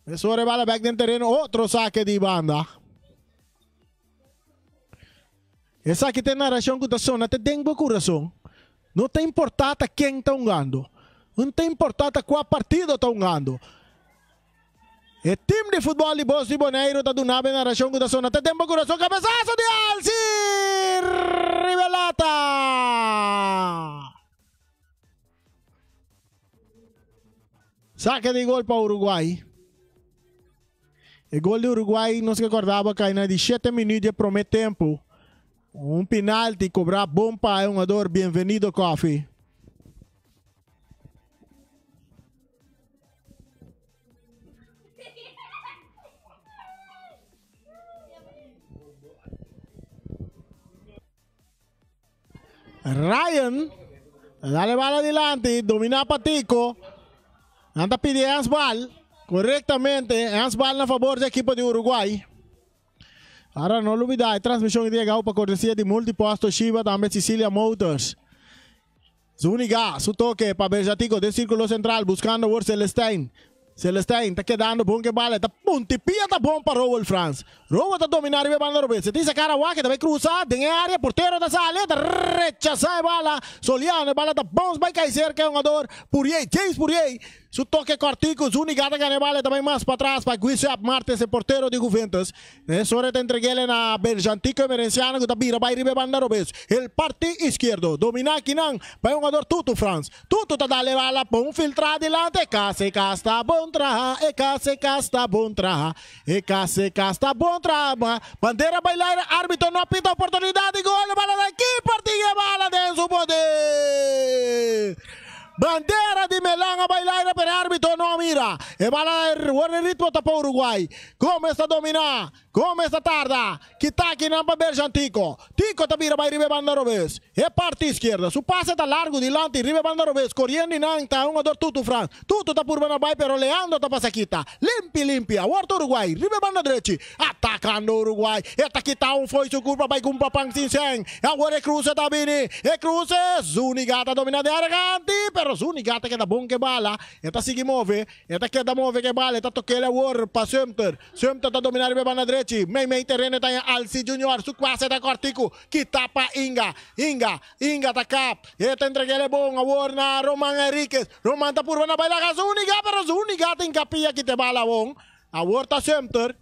Eso rebala back del terreno. Otro saque de banda. Essa aqui tem narração que está não te tem bom coração. Não tem importado quem está jogando. Não tem importado qual partido está jogando. O time de futebol de Bos de Bonaire está dando uma narração que está não te tem bom coração. Cabeçaço de Alci! Rivelata! Saque de gol para Uruguai. O gol de Uruguai não se acordava que ainda de 7 minutos de primeiro tempo. Penalti cobrar bom para um jogador. Bem-vindo, Coffee. Ryan, dale bala adelante, domina para Tico. Anda pide handball. Correctamente, handball a favor do equipo de Uruguai. Ahora não olvidar, a transmissão de para cortesia de Multiposto Shiba, também Sicilia Motors. Zúñiga, su toque para Berjantico de círculo central, buscando por Celestine. Celestine está quedando bom que bala, está puntipia, está bom para Rowell France. Rowell está dominando e banda Robes. Se dice cara que vai cruzar, tem área, porteiro da sala, rechaça a bala. Soliano, a bala está bom, vai cair cerca, é um jogador. Purier, James Purier. Su toque cortico, Zúñiga ganha bala também mais para trás, para Guisap Martes, o porteiro de Juventus. Nessa hora está entreguele na Berjantico e Merenciano, que está vira, vai ribe banda Robes. El parte esquerdo, domina aqui não, vai um jogador Tutu France. Tutu está dando bala, para filtrar adelante, case casta bom traja, case casta bom traja, case casta bom traja. Bandeira bailaira, árbitro não apita oportunidade, gol, bala daqui, partida bala de su poder. Bandera de Melanga bailar pero árbitro no mira. E bala el ritmo para Uruguai. Começa a dominar. Começa a tarda. Que tá aqui na Berjantico. Tico tá vira vai ribe banda Robes. E parte esquerda. Su passe tá largo delante ribe banda Robes. Correndo e não tá um jogador Tutu Fran. Tutu tá por banda vai pero Leandro tá passa aqui tá. Limpia. Horto Uruguai. Ribe banda direita. Atacando Uruguai. E tá aqui tá foi su curva vai com papang sinseng. Agora cruza tá bini. E cruza Zúñiga tá dominando de área grande. Pero Zúñiga que dá bom que bala. Eta sigue move. Esta queda move que vale, esta toque a war para Sumter. Sumter está dominar beba na direita. Meio terreno está em Alci Junior. Su quase da cortico. Que tapa Inga. Inga tá cá. Esta entrega é bom. A war na Roman Henriquez. Roman tá por na baila Zuniga, pero Zuniga tem capilla que te bala bom. A war tá Sumter.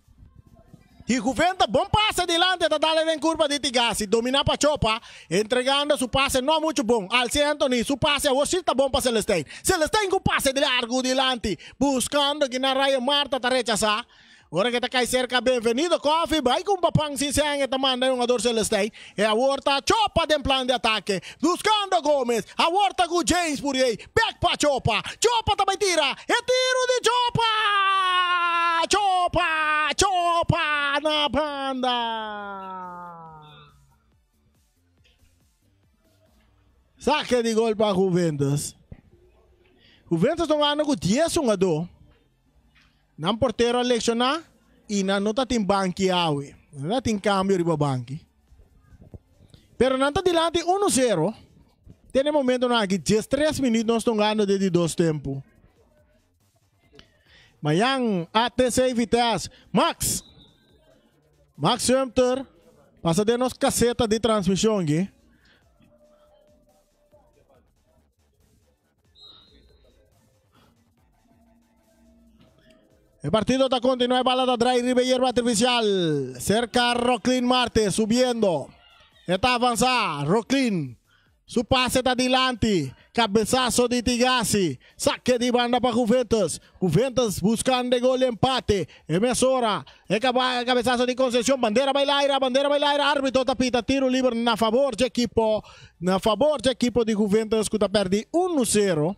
E Juventus, bom passe adelante, está dando em curva de Tigasi, domina para Chopa, entregando su passe não muito bom. Alci Anthony, su passe hoje está bom para Celestine. Celestine com passe de largo adelante, buscando que na raia Marta está rechazar. Agora que está cai cerca, bem-vindo, Coffee, vai com papang sinsang e manda um ador Celestine. E a Horta, Chopa de plano de ataque, buscando Gomes, a Horta com James por aí, back para Chopa, Chopa também tira, e tiro de Chopa! Chopa na banda. Saque de gol para Juventus. Juventus não ganha com 10 jogadores. Não porteiro lecionar e não tem banque awe. Não tem câmbio de banque. Pero não está delante 1-0. Tem momento aqui 3 minutos nós estamos ganhando desde 2 tempos. Mayang ATC Vitesse. Max Sumter. Passa de nos caseta de transmissão aqui. El partido está continuando, bala da Dry Ribe hierba artificial. Cerca Rocklin Marte, subiendo. Está avanzando, Rocklin. Su pase está adelante. Cabezazo de Tigasi. Saque de banda para Juventus. Juventus buscando gol de empate. Emissora. Cabezazo de Conceição. Bandeira bailaira. Árbitro tapita. Tiro livre na favor de equipo. Na favor de equipo de Juventus que está perdendo 1-0.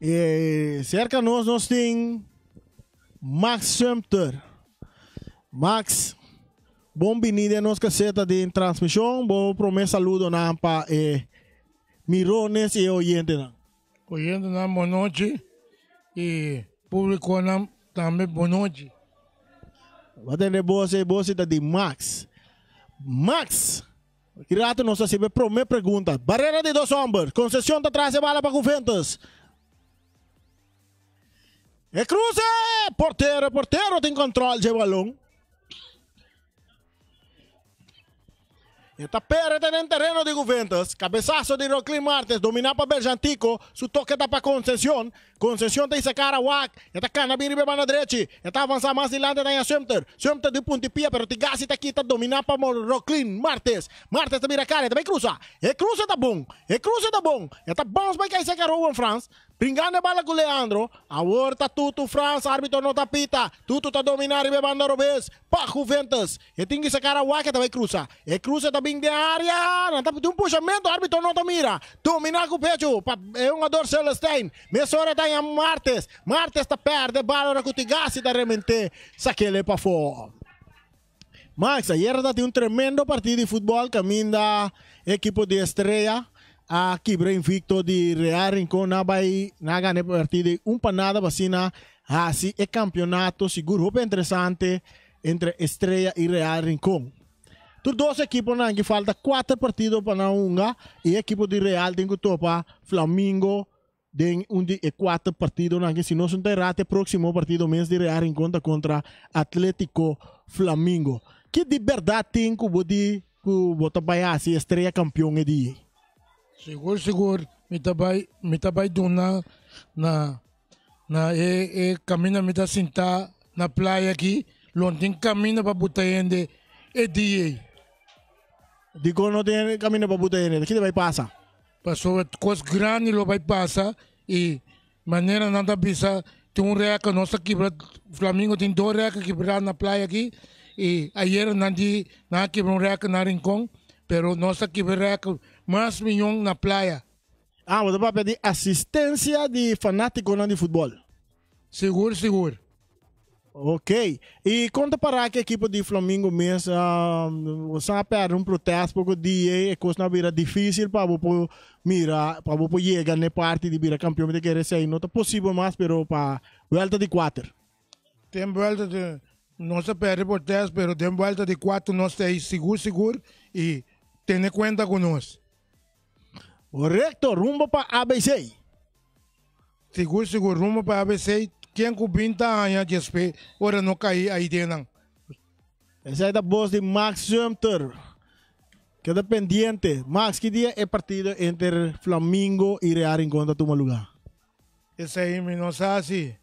E cerca nós tem Max Sumter. Max, bom vinida nos caseta de transmissão. Bom promessa saludo na para mirones e oyente na. Oyente na boa noite e público na também boa noite. Vai ter boa de Max. Max, Kirato nos recebe primeira pergunta. Barreira de 2 hombres. Conceição está atrás de bala para Juventus. E cruze! Porteiro tem controle de balão. Está perto no terreno de Juventus. Cabezazo de Rocklin Martes. Domina para Berjantico. Su toque está para Conceição. Conceição tem sacar a Wack. Está cana bem riba na direita. Está avançando mais adiante da Sumter. Sumter de puntipia, pero Tigasi está aqui. Domina para Rocklin Martes. Martes está vira cara. Também cruza. E cruza está bom. Está bom para que sacar o France. Pringando a bala com Leandro. A horta Tutu France. Árbitro não tapita. Tutu está dominando e bebando Robes. Para Juventus. E tem que sacar a Wack. Também cruza. E cruza também de área. Não tem um puxamento. Árbitro não mira. Dominar com o pecho. É um ador Celestine. Messora está em Martes. Martes está perto. De bala com o Tigasi. Da remente. Saquele para fora. Max, ayer tem um tremendo partido de futebol. Caminho da equipe de Estrela. A quebra invicto de Real Rincón na ganhar partido panada vacina assim é campeonato seguro bem interessante entre Estrela e Real Rincón. Os dois equipos não que falta 4 partidos para uma e a equipe de Real tem que topar Flamengo tem de 4 partidos não que se não se enterrate próximo partido mês de Real Rincón contra Atlético Flamengo. Que de verdade tem que botar para assim Estrela campeão é de Seguro, me trabalho dona caminho me tá sentar na praia aqui, tem caminho para botar ainda é dia. Digo não tem caminho para botar ainda, que vai passar? Passou coisa grande lo vai passar e maneira não tá bisa tem reca nossa quebra Flamengo tem 2 recas quebrar na praia aqui e ayer não quebrou reca na Rincón, pero nossa quebra mais milhão na praia. Você vai pedir assistência de fanático de futebol? Seguro. Ok. E conta para que a equipe de Flamengo mesmo, você vai pedir protesto porque o dia é coisa na difícil para você mirar, para você chegar na parte de virar campeão de querer ser. Não é possível mais, pero para volta de 4. Tem volta de, não se perde protesto, pero tem volta de 4, nós estamos seguro e tenha conta conosco. Correcto, rumbo para ABC. Seguro, rumo para ABC, quem com 20 anos, despe, ora não cair aí dentro. Esse é da voz de Max Sumter. Queda pendiente. Max, que dia é partido entre Flamengo e Real em contra tu lugar? Esse aí, me não sabe assim.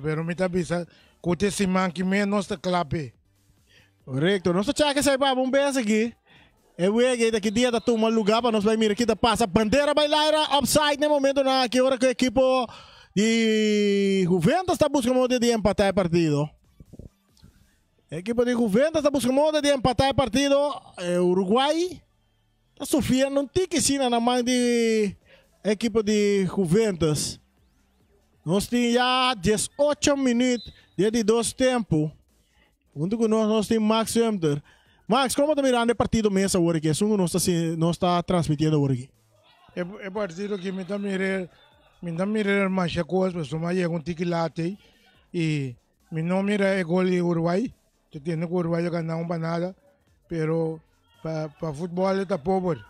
Pero me tá pensando, que esse semana que menos está clape. Correto. Nós temos que sair para um beijo aqui. É o que dia da turma lugar para nós vai mirar aqui da passa bandeira bailaira upside no momento na que hora que o equipo de Juventus está buscando de empatar o partido. A equipe de Juventus está buscando de empatar o partido. Uruguai está sofrendo um tique na mão de equipe de Juventus. Nós temos já 18 minutos de 2 tempos. Junto com nós temos Max Sumter. Max, como está mirando o partido mesmo agora aqui? Não está transmitindo agora aqui. É partido que me está mirando mais coisas, mas eu um tique late e me não mira o gol de Uruguai. Eu tenho que o Uruguai ganhar uma nada, pero para futebol está pobre.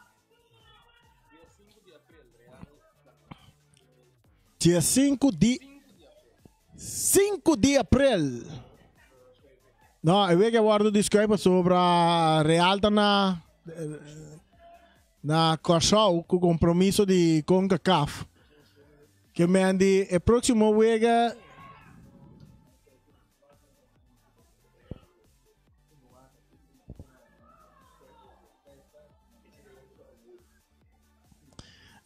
Dia 5 de abril. Não, eu vejo que eu guardo desculpa sobre a Real na Corsau com o compromisso de CONCACAF. Que me andi, o próximo vega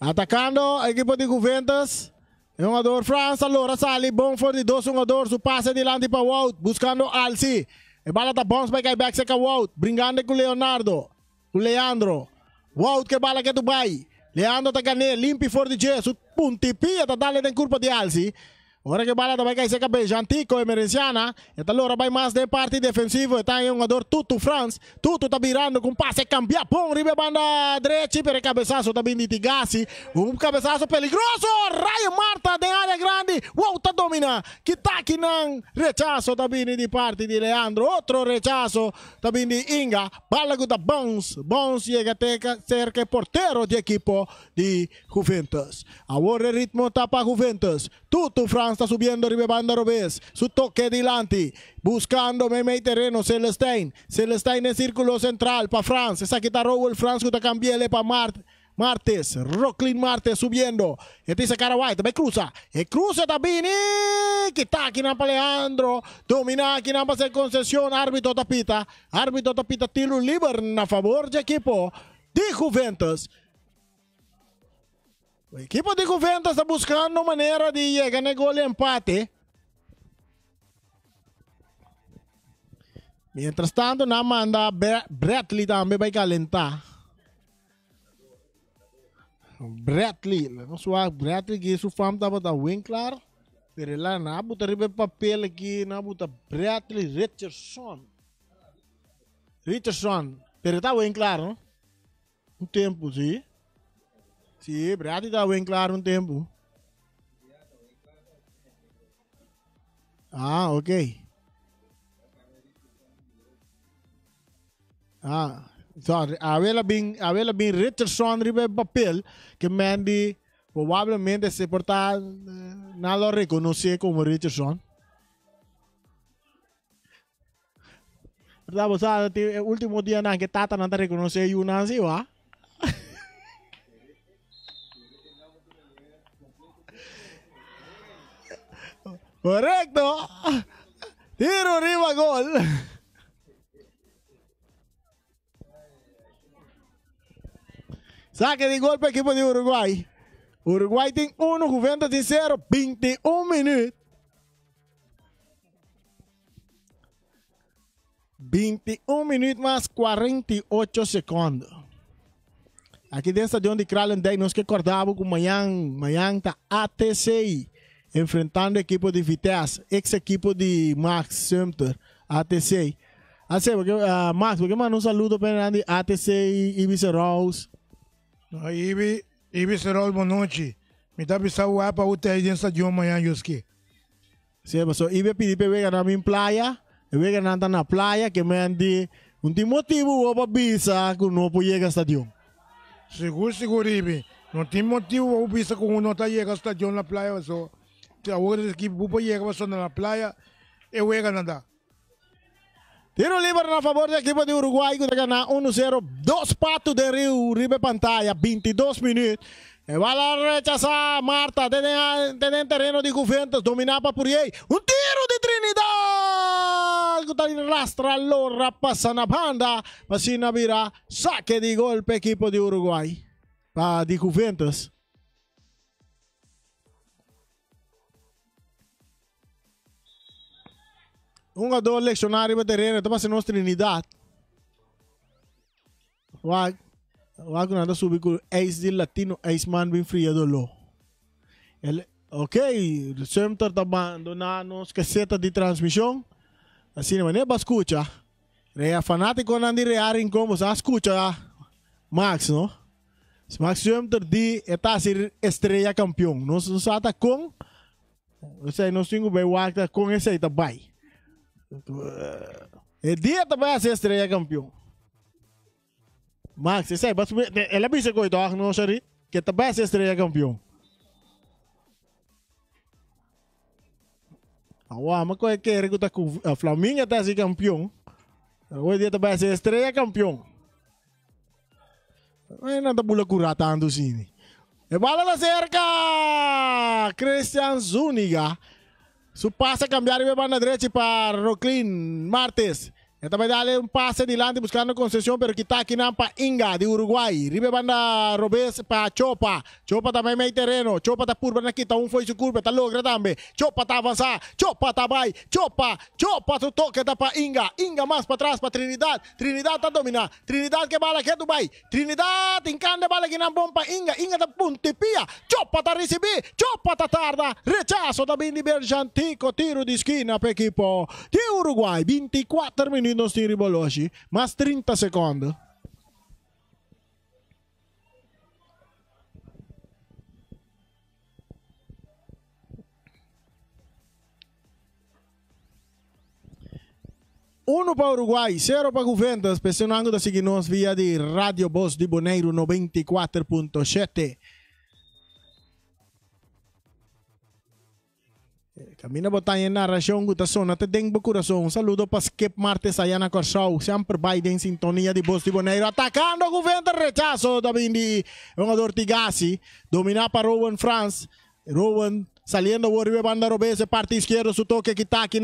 atacando a equipe de Juventus. É um jogador França, Loura Sali, bom for de 2 jogadores, o passe adiante para Wout, buscando Alci. A bola tá bom, vai cair back seca Wout, brincando com Leonardo, com Leandro. Wout que bala que tu vai. Leandro tá ganhando, limpo for de Jesus, puntipia tá dando em curva de Alci. Ora que bala vai cair seca bem, Jantico, emergenciana. Esta Loura vai mais de parte defensiva, está em um jogador Tutu France. Tutu tá virando com passe cambiar, bom, ribe banda direita, para cabeçaço também de Tigassi. Um cabeçaço peligroso, Raio Marta de área grande, Wow, tá domina, que tá aqui não, rechaço também de parte de Leandro, outro rechaço também de Inga, bala que tá Bones chega até ser que porteiro de equipo de Juventus. Agora o ritmo tá para Juventus, Tutu France está subiendo arriba banda Robes, su toque delante, buscando medio terreno Celestine en círculo central para France, esa quita Rowell France que está cambiando para Martes, Rocklin Martes subiendo, este dice Caraway, también cruza también, que está aquí para Leandro, domina aquí para hacer concesión, árbitro tapita, tiro libre a favor de equipo de Juventus. O equipo de Juventus está buscando maneira de chegar no gol de empate. Mientras tanto, na manda Bradley também vai calentar. Bradley que su fam estava da Winkler. Pero lá na buta ribe papel aqui, na buta Bradley Richardson. Pero tá Winkler, não? Um tempo, sim. Sim, Bradley está bem claro um tempo. Ah, ok. So, havela bem Richardson ribe papel que Mandy provavelmente se portar não lo reconhece como Richardson. Verdade, você o último dia na que Tata não reconhece o Nancy, va? Correcto. Tiro arriba, gol. Saque de gol para el equipo de Uruguay. Uruguay tiene 1, Juventus tiene 0, 21 minutos. 21 minutos más 48 segundos. Aqui dentro do estadio de Kralendijk, nós que acordávamos com amanhã está ATCI. Enfrentando a equipo de Vitesse, ex-equipo de Max Sumter, ATC. Assim, porque, Max, porque manda saludo para o ATC e Ibi Serraus. Ibi Serraus, boa noite. Me dá para o para o hotel dentro de amanhã, Yuski. Sim, mas Ibi pedi para ver na minha praia, ver na praia, que me andi motivo para bisa que não pode chegar ao estádio. Seguro, Ibi. Não tem motivo para bisa que não está chegando ao estádio na praia, só. ahora el equipo Bupo llega pasando a la playa y juega nada. Tiro libre a favor del equipo de Uruguay que gana 1-0. 2 patos de Río, Ribe pantalla, 22 minutos. Va a rechazar Marta desde el terreno de Juventus, dominaba por ahí. Un tiro de Trinidad. Que rastra Lorra, pasa na banda. Pasina vira, saque de golpe equipo de Uruguay. De Juventus. Un jogador leccionário para terreno, está passando Trinidad. Wag nada subir com ex de latino, ex man bem frio do lo. Ele, ok, sempre está abandonando as casetas de transmissão. Assim, mas nem para escutar. É fanático não de rear em como se escuta Max, não? Max sempre de está ser estrela campeão. Nós está com, eu sei, nós temos bem Wag com esse aí também. El día te va a ser estrella campeón. Max, ese él avisa que todo no Shari que te va a ser estrella campeón. Agora, mas qual é que é que tá Flamengo tá ser campeão? Hoje dia te vai ser estrela campeão. Mas não tá bula curar tanto assim. E bola da cerca, Christian Zúñiga. Su pase cambiar y banda derecha para Rocklin Martes. Esta vai darle un pase adelante buscando concesión, pero quita aquí para Inga de Uruguay. Ribe banda Robes para Chopa. Chopa também meio terreno. Chopa tá por banda quita, foi su curva, tá logra também. Chopa tá avançar. Chopa tá vai. Chopa tu toque tá para Inga. Inga mais para trás para Trinidad. Trinidad tá dominar. Trinidad que bala que Dubai. Trinidad encande bala que não bom para Inga. Inga tá puntipia. Chopa tá receber. Chopa tá tarda. Rechazo também de Berjantico. Tiro de esquina para equipo de Uruguay. 24 minutos. Nos tiri Boloshi, mais 30 segundos. Uno para Uruguay, 0 para Juventus, pressionando da seguir-nos via de Rádio Voz de Bonaire 94.7. Camina botar em narração, gutação, até dengue coração. Um saludo para Skip Martes, Ayana Corsau, sempre vai em sintonia de Voz de Bonaire. Atacando o Juventus, rechazo da Bindi, jogador Tigasi, dominar para Rowan France. Rowan saliendo o Oribe Banda Robese, parte esquerda, su toque que está aqui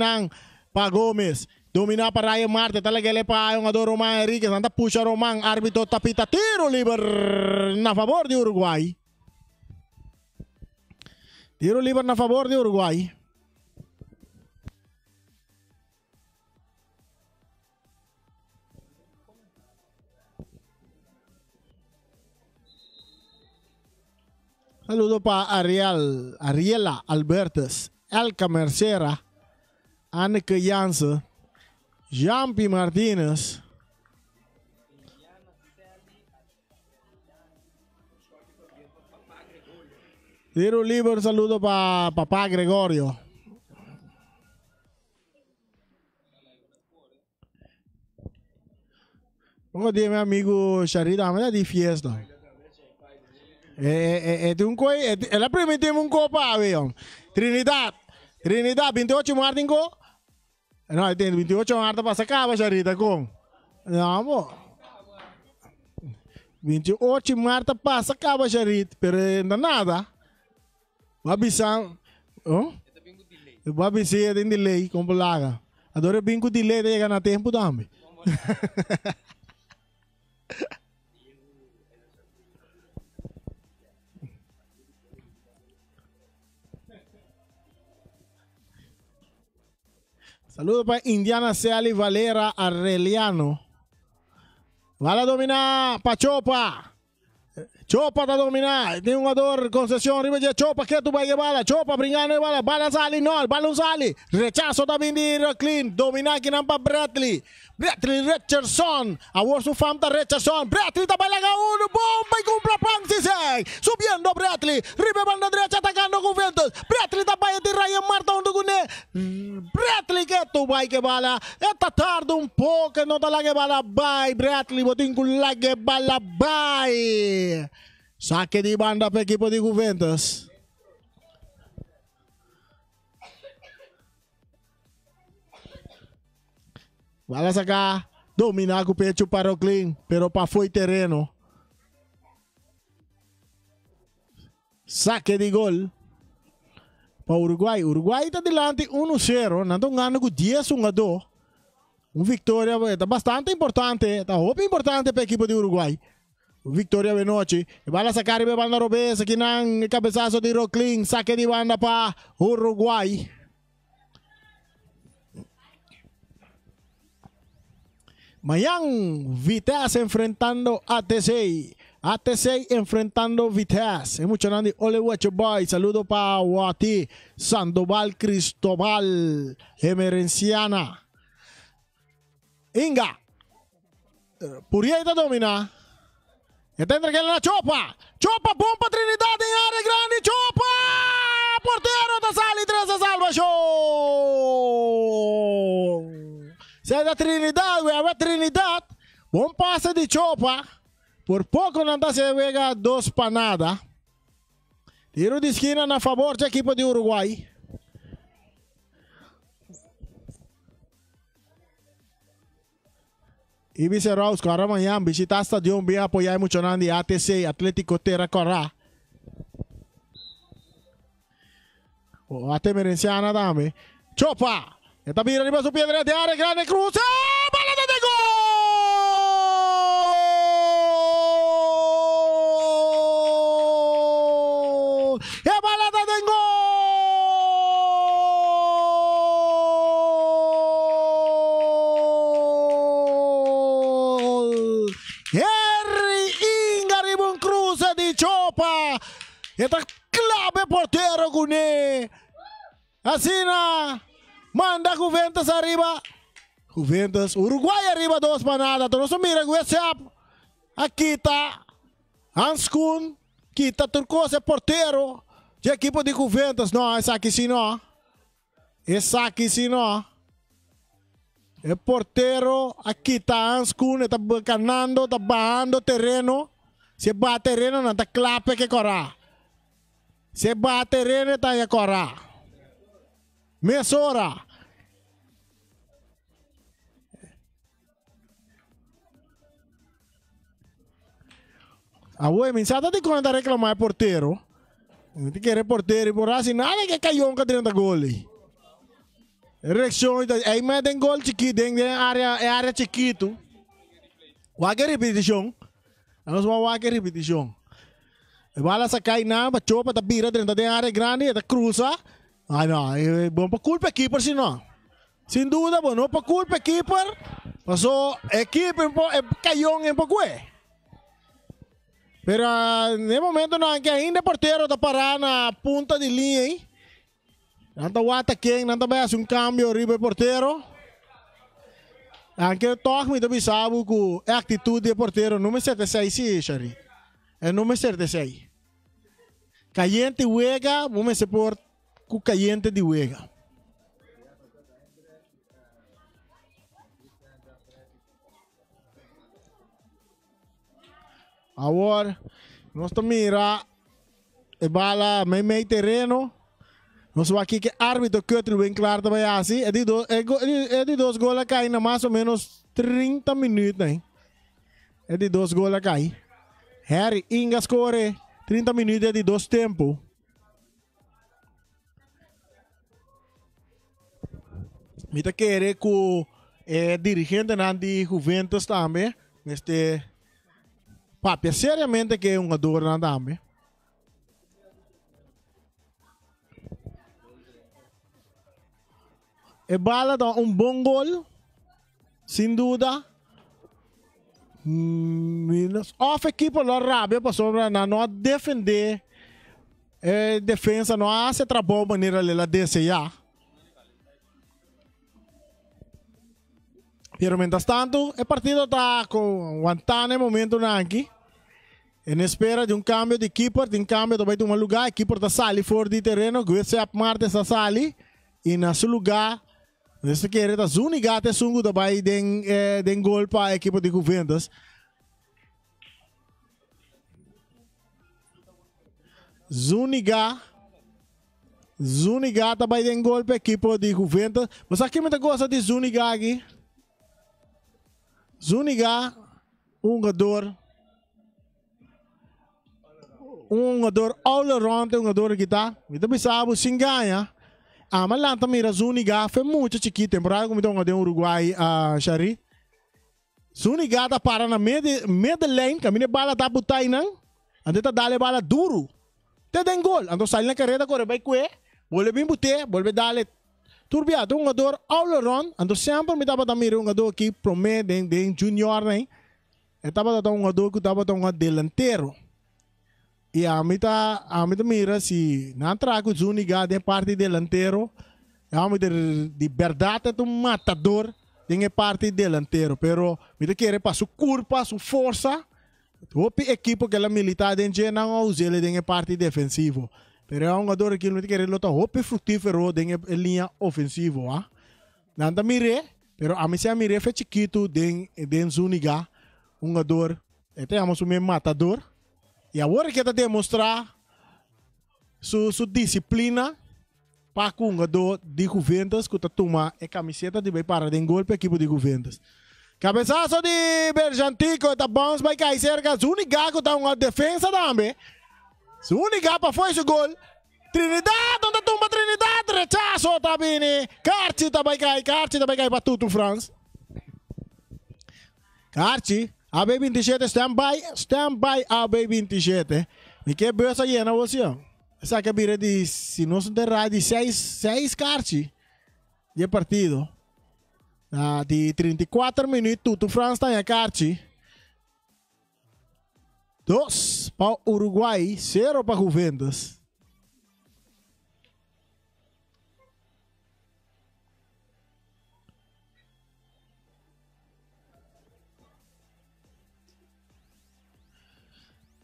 para Gomes. Dominar para Ryan Marte, talaga ele para jogador Roman Enriquez, anda puxa Roman, árbitro tapita, tiro livre na favor de Uruguay. Tiro livre na favor de Uruguay. Saludo para Ariela Albertes, Elka Mercera, Anneke Jansen, Jampi Martinez, tiro libre, saludo para Papá Gregorio. Pongo de mi amigo Sharida, me da de fiesta. Ela permitiu um copa, avião. Trinidad, 28 Martin go. Não, tem 28 Martin para sacar, Sharita com. Não, amor. 28 Martin para sacar, Sharita, pero ainda nada. Babisang, oh? Babisang tem delay, como laga. Adoro bingo delay, chega na tempo também. Saludos para Indiana Seali Valera Arreliano. Vai dominar para Chopa. Chopa está dominar. Tem um jogador concessão. Riba de Chopa. Que tu vai que bala? Chopa brincando de bala. Bala sali. Não. Bala sali. Rechazo também de Rocklin. Dominar aqui não para Bradley. Bradley Richardson. A Warsu Famta Richardson. Bradley também laga uno. Bomba e cumpla pang siseng. Subiendo Bradley. Riba banda derecha atacando Juventus. Bradley também de Ryan Marta onde gune. Bradley que tu vai que bala. Está tarde um pouco. Não está lá que bala. Bye. Bradley botin com lá que bala. Bye. Saque de banda para o equipo de Juventus. Bala sacar, dominar com o pecho para o clean, pero para foi terreno. Saque de gol para Uruguai. Uruguai está delante 1-0, não estão ganhando com 10-2. Uma vitória está bastante importante, está muito importante para a equipe de Uruguai. Vitória de noite. Bala sacar e banda robesa aqui nang cabeçaço de Rocklin. Saque de banda para Uruguai. Mayang Vitesse enfrentando ATC. ATC enfrentando Vitesse. Mucho nandi ole wacho boy. Saludo para Wati Sandoval Cristobal Emerenciana. Inga. Purieta domina. Está entregando la Chopa. Chopa, pompa Trinidad en área grande. Chopa. Portero da sali 3 a salvación. Se da Trinidad, güey. A ver Trinidad. Bom pase de Chopa. Por poco não se vega 2 para nada. Tiro de esquina a favor da equipe de Uruguai. Ibiza Raus, cara amanhã, visitar stadion, bem apoiar muito nandi ATC, Atlético Terra Corá. O AT Merenciana também. Chopa! Esta vira arriba su piedra de área, grande cruce. ¡Balada de gol! ¡Es balada de gol! Henry Inga arriba un cruce de Chopa. Esta clave portero con él. Así na. Manda Juventus arriba. Juventus. Uruguay arriba 2 para nada. Entonces mira, WhatsApp. Aqui está. Hanskun. Kita Turcos é porteiro. De equipe de Juventus. Não, esse aqui sim não. Esse aqui sim não. É porteiro. Aqui está Hanskun. Está ganhando. Está barrando terreno. Se bate terreno, não está clape que corra. Se bate terreno, está a correr. Mesora. A ué, mensada de quando reclamar porteiro. Não te querer porteiro e por assim nada que caiu um cadrinho da gol. Reação aí mas tem gol chiquito, tem área chiquito. Qualquer repetição. Nós vamos qualquer repetição. Bala sa cai na, chopa ta bira dentro da área grande, ta cruza. Ah, não, é bom para culpa keeper, se não. Sem dúvida, bom, não para culpa keeper. Passou, equipe caiu em pouco. Pero no momento não, que ainda porteiro está parado na ponta de linha, hein? Não está o ataque, não está bem um câmbio arriba porteiro. Anche toque me também sabe que a atitude de porteiro número 76, sim, Shari. É número 76. Caliente Uega, vamos se por com caliente de Uega. Agora, nós mira e bala meio terreno. Nós vamos aqui que árbitro que outro bem claro também assim. É de dois gols cai na mais ou menos 30 minutos, hein? É de 2 gols cai. Harry Inga score 30 minutos é de 2 tempos. Mita querer que o dirigente de Juventus também, papi, seriamente que é um jogador também. E bala dá um bom gol, sem dúvida. Off equipe lá rápido passou não defender, defesa não hace trabalho maneira ela desejar. Pero mientras tanto, el partido está aguantando el momento aquí. En espera de un cambio de keeper, de un cambio de un lugar. El keeper está saliendo fuera de terreno. Guesep Martes está saliendo. Y en su lugar, este quiere está Zuniga te sungu também den gol para el equipo de Juventus. Zuniga também den gol para el equipo de Juventus. Mas aqui me gosta de Zuniga aqui. Zuniga, um jogador all around, um jogador que tá. Então pensava se ganha. Mas lá também a Zuniga foi muito chiquita, temporada como então de Uruguai a Shari. Zuniga tá para na mid lane, caminha bala tá botar aí não. Ande tá dale bala duro. Te den gol, ando sai na carreira corre vai que, vuelve bem botar, vuelve dale. Turbiado um jogador all around, ando sempre me dava também um jogador que promete de junior né. Estava um jogador que estava um delantero. E a mim mira se não trago Zuniga de parte delantero, a mim de verdade é um matador de parte delantero, pero me quer para sua curva, sua força, o equipo que ela militar de não usa ele de parte defensivo, pero é um jogador que me quer lutar o frutífero de linha ofensivo, ah, não mire, pero a mim se mire foi chiquito de Zuniga, um jogador, temos um matador. E agora que está demonstrar sua disciplina para com o jogador de Juventus que está tomando a camiseta de para de golpe equipe de Juventus. Cabeçaço de Bergantico, está bom, vai cair cerca. Zuniga que está uma defesa também. Zuniga para foi o gol. Trinidad, onde tumba Trinidad, rechaço, está bem. Carci está vai cair para tudo, France. Carci. AB27 stand-by AB27. E que bolsa llena você? Essa que vira de se não se derrar de 6 cartas de partido. De 34 minutos, tu França está em carta. 2 para Uruguai, 0 para Juventus.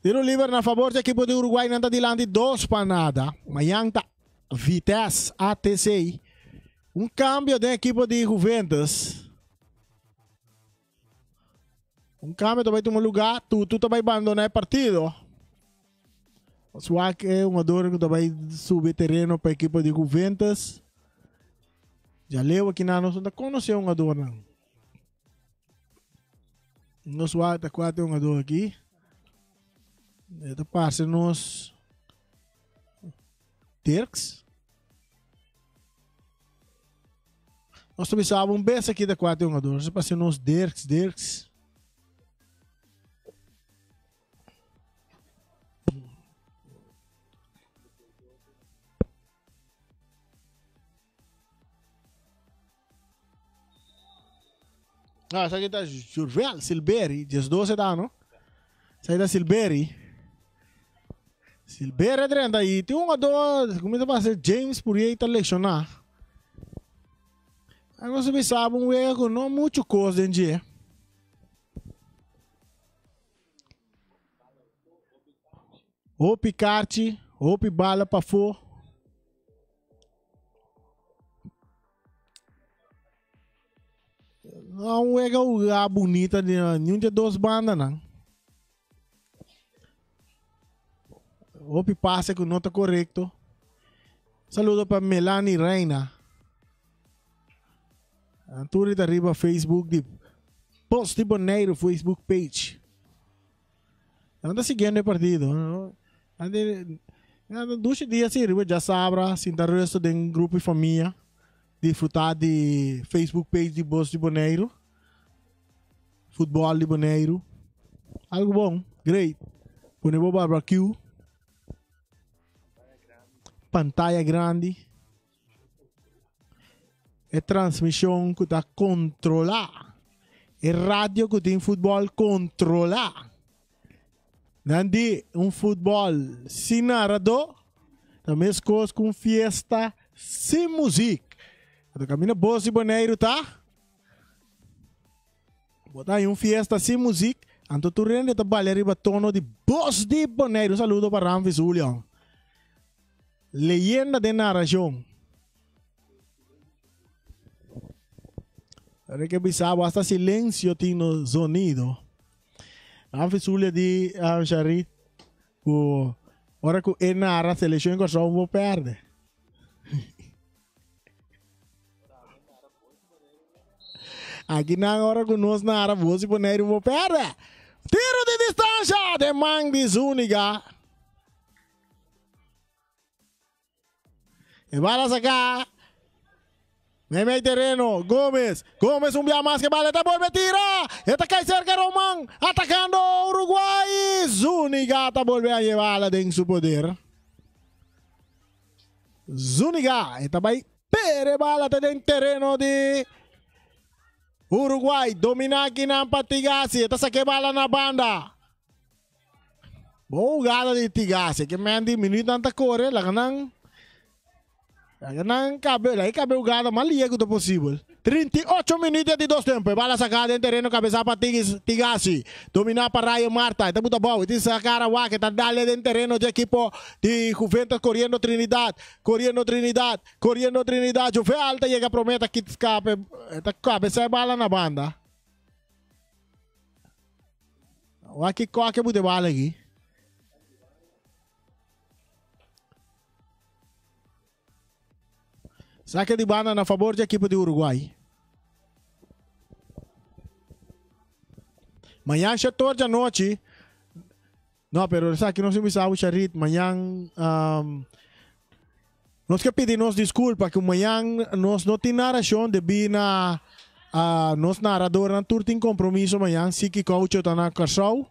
Tiro livre na favor do equipe do Uruguai, não está dilante 2 para nada. Amanhã está Vitesse ATC. Um cambio da equipe de Juventus. Um cambio também toma lugar, tu também abandonar o partido. O Swag é um jogador que também sube terreno para a equipe de Juventus. Já leu aqui na nossa, não conheceu um jogador não. No Swag está quase um jogador aqui. Esta parte nos Dirks. Nós também sabemos um beijo aqui da 4 jogadores. Esta parte nos Dirks. Essa aqui está Jurvel Silberi, 12 anos. Essa aí da Silberi. Silveira 30 aí, tem um jogador, começa a ser James por aí está lecionar. Aí você sabe um erro, não muito coisa em dia. Ou picarte, ou bala para fora. Não é uma bonita de nenhum de 2 bandas não. Opi passa com nota correto. Saludo para Melanie Reina. Anturi da riba Facebook de Post de Boneiro Facebook page. Anda seguindo o partido. Anda 2 dias assim, já sabe, se está resto de um grupo de família, disfrutar de Facebook page de Post de Boneiro. Futebol de Boneiro. Algo bom, great. Ponemos barbecue. Pantalla grande. É transmissão que está controlada. É rádio que tem futebol controlado. Não de futebol sem narrador. Também as coisas com fiesta sem música. Então, caminho Boas de Boneiro, tá? Botar aí fiesta sem música. Então, tu rende trabalhar arriba tono de Boas de Boneiro. Saludo para Ramvis Julião. Leyenda de narración. Ahora que pensaba hasta silencio tiene sonido. Antes Zulia di Shari, ahora que él narra a selección que solo perde. Aqui na hora que nós na área, você Boneiro vou perder. Tiro de distância de Mangdi Zúñiga. E bala sacar. Meio terreno, Gomes un día más que vale, esta vuelve tira, esta cae cerca Román, atacando Uruguay, Zúñiga vuelve a llevarla en su poder. Zúñiga, esta va pere bala en terreno de Uruguay, domina aquí na Tigasi, esta saque bala na banda. Boa jugada de Tigasi, que me han diminuido tanta corre, la ganan. Não cabe, aí cabe o gado mais liego do possível. 38 minutos de 2 tempos. Bala sacada em terreno, cabeça para Tigasi. Dominar para Rayo Marta. Está muito bom. Tem sacar a Waka. Está dando em terreno de equipo de Juventus. Correndo Trinidad. Juve alta chega prometa que escape. Está cabeça bala na banda. O aqui coque muito bala aqui. Saque de banda a favor da equipe de Uruguai. Amanhã, 7 da noite. Não, pero sabe que não se me sabe, Charit. Amanhã, nós que pedimos desculpa que amanhã nós não temos narração de vir na nosso narrador não tem compromisso amanhã. Sim que coach está na Carsau.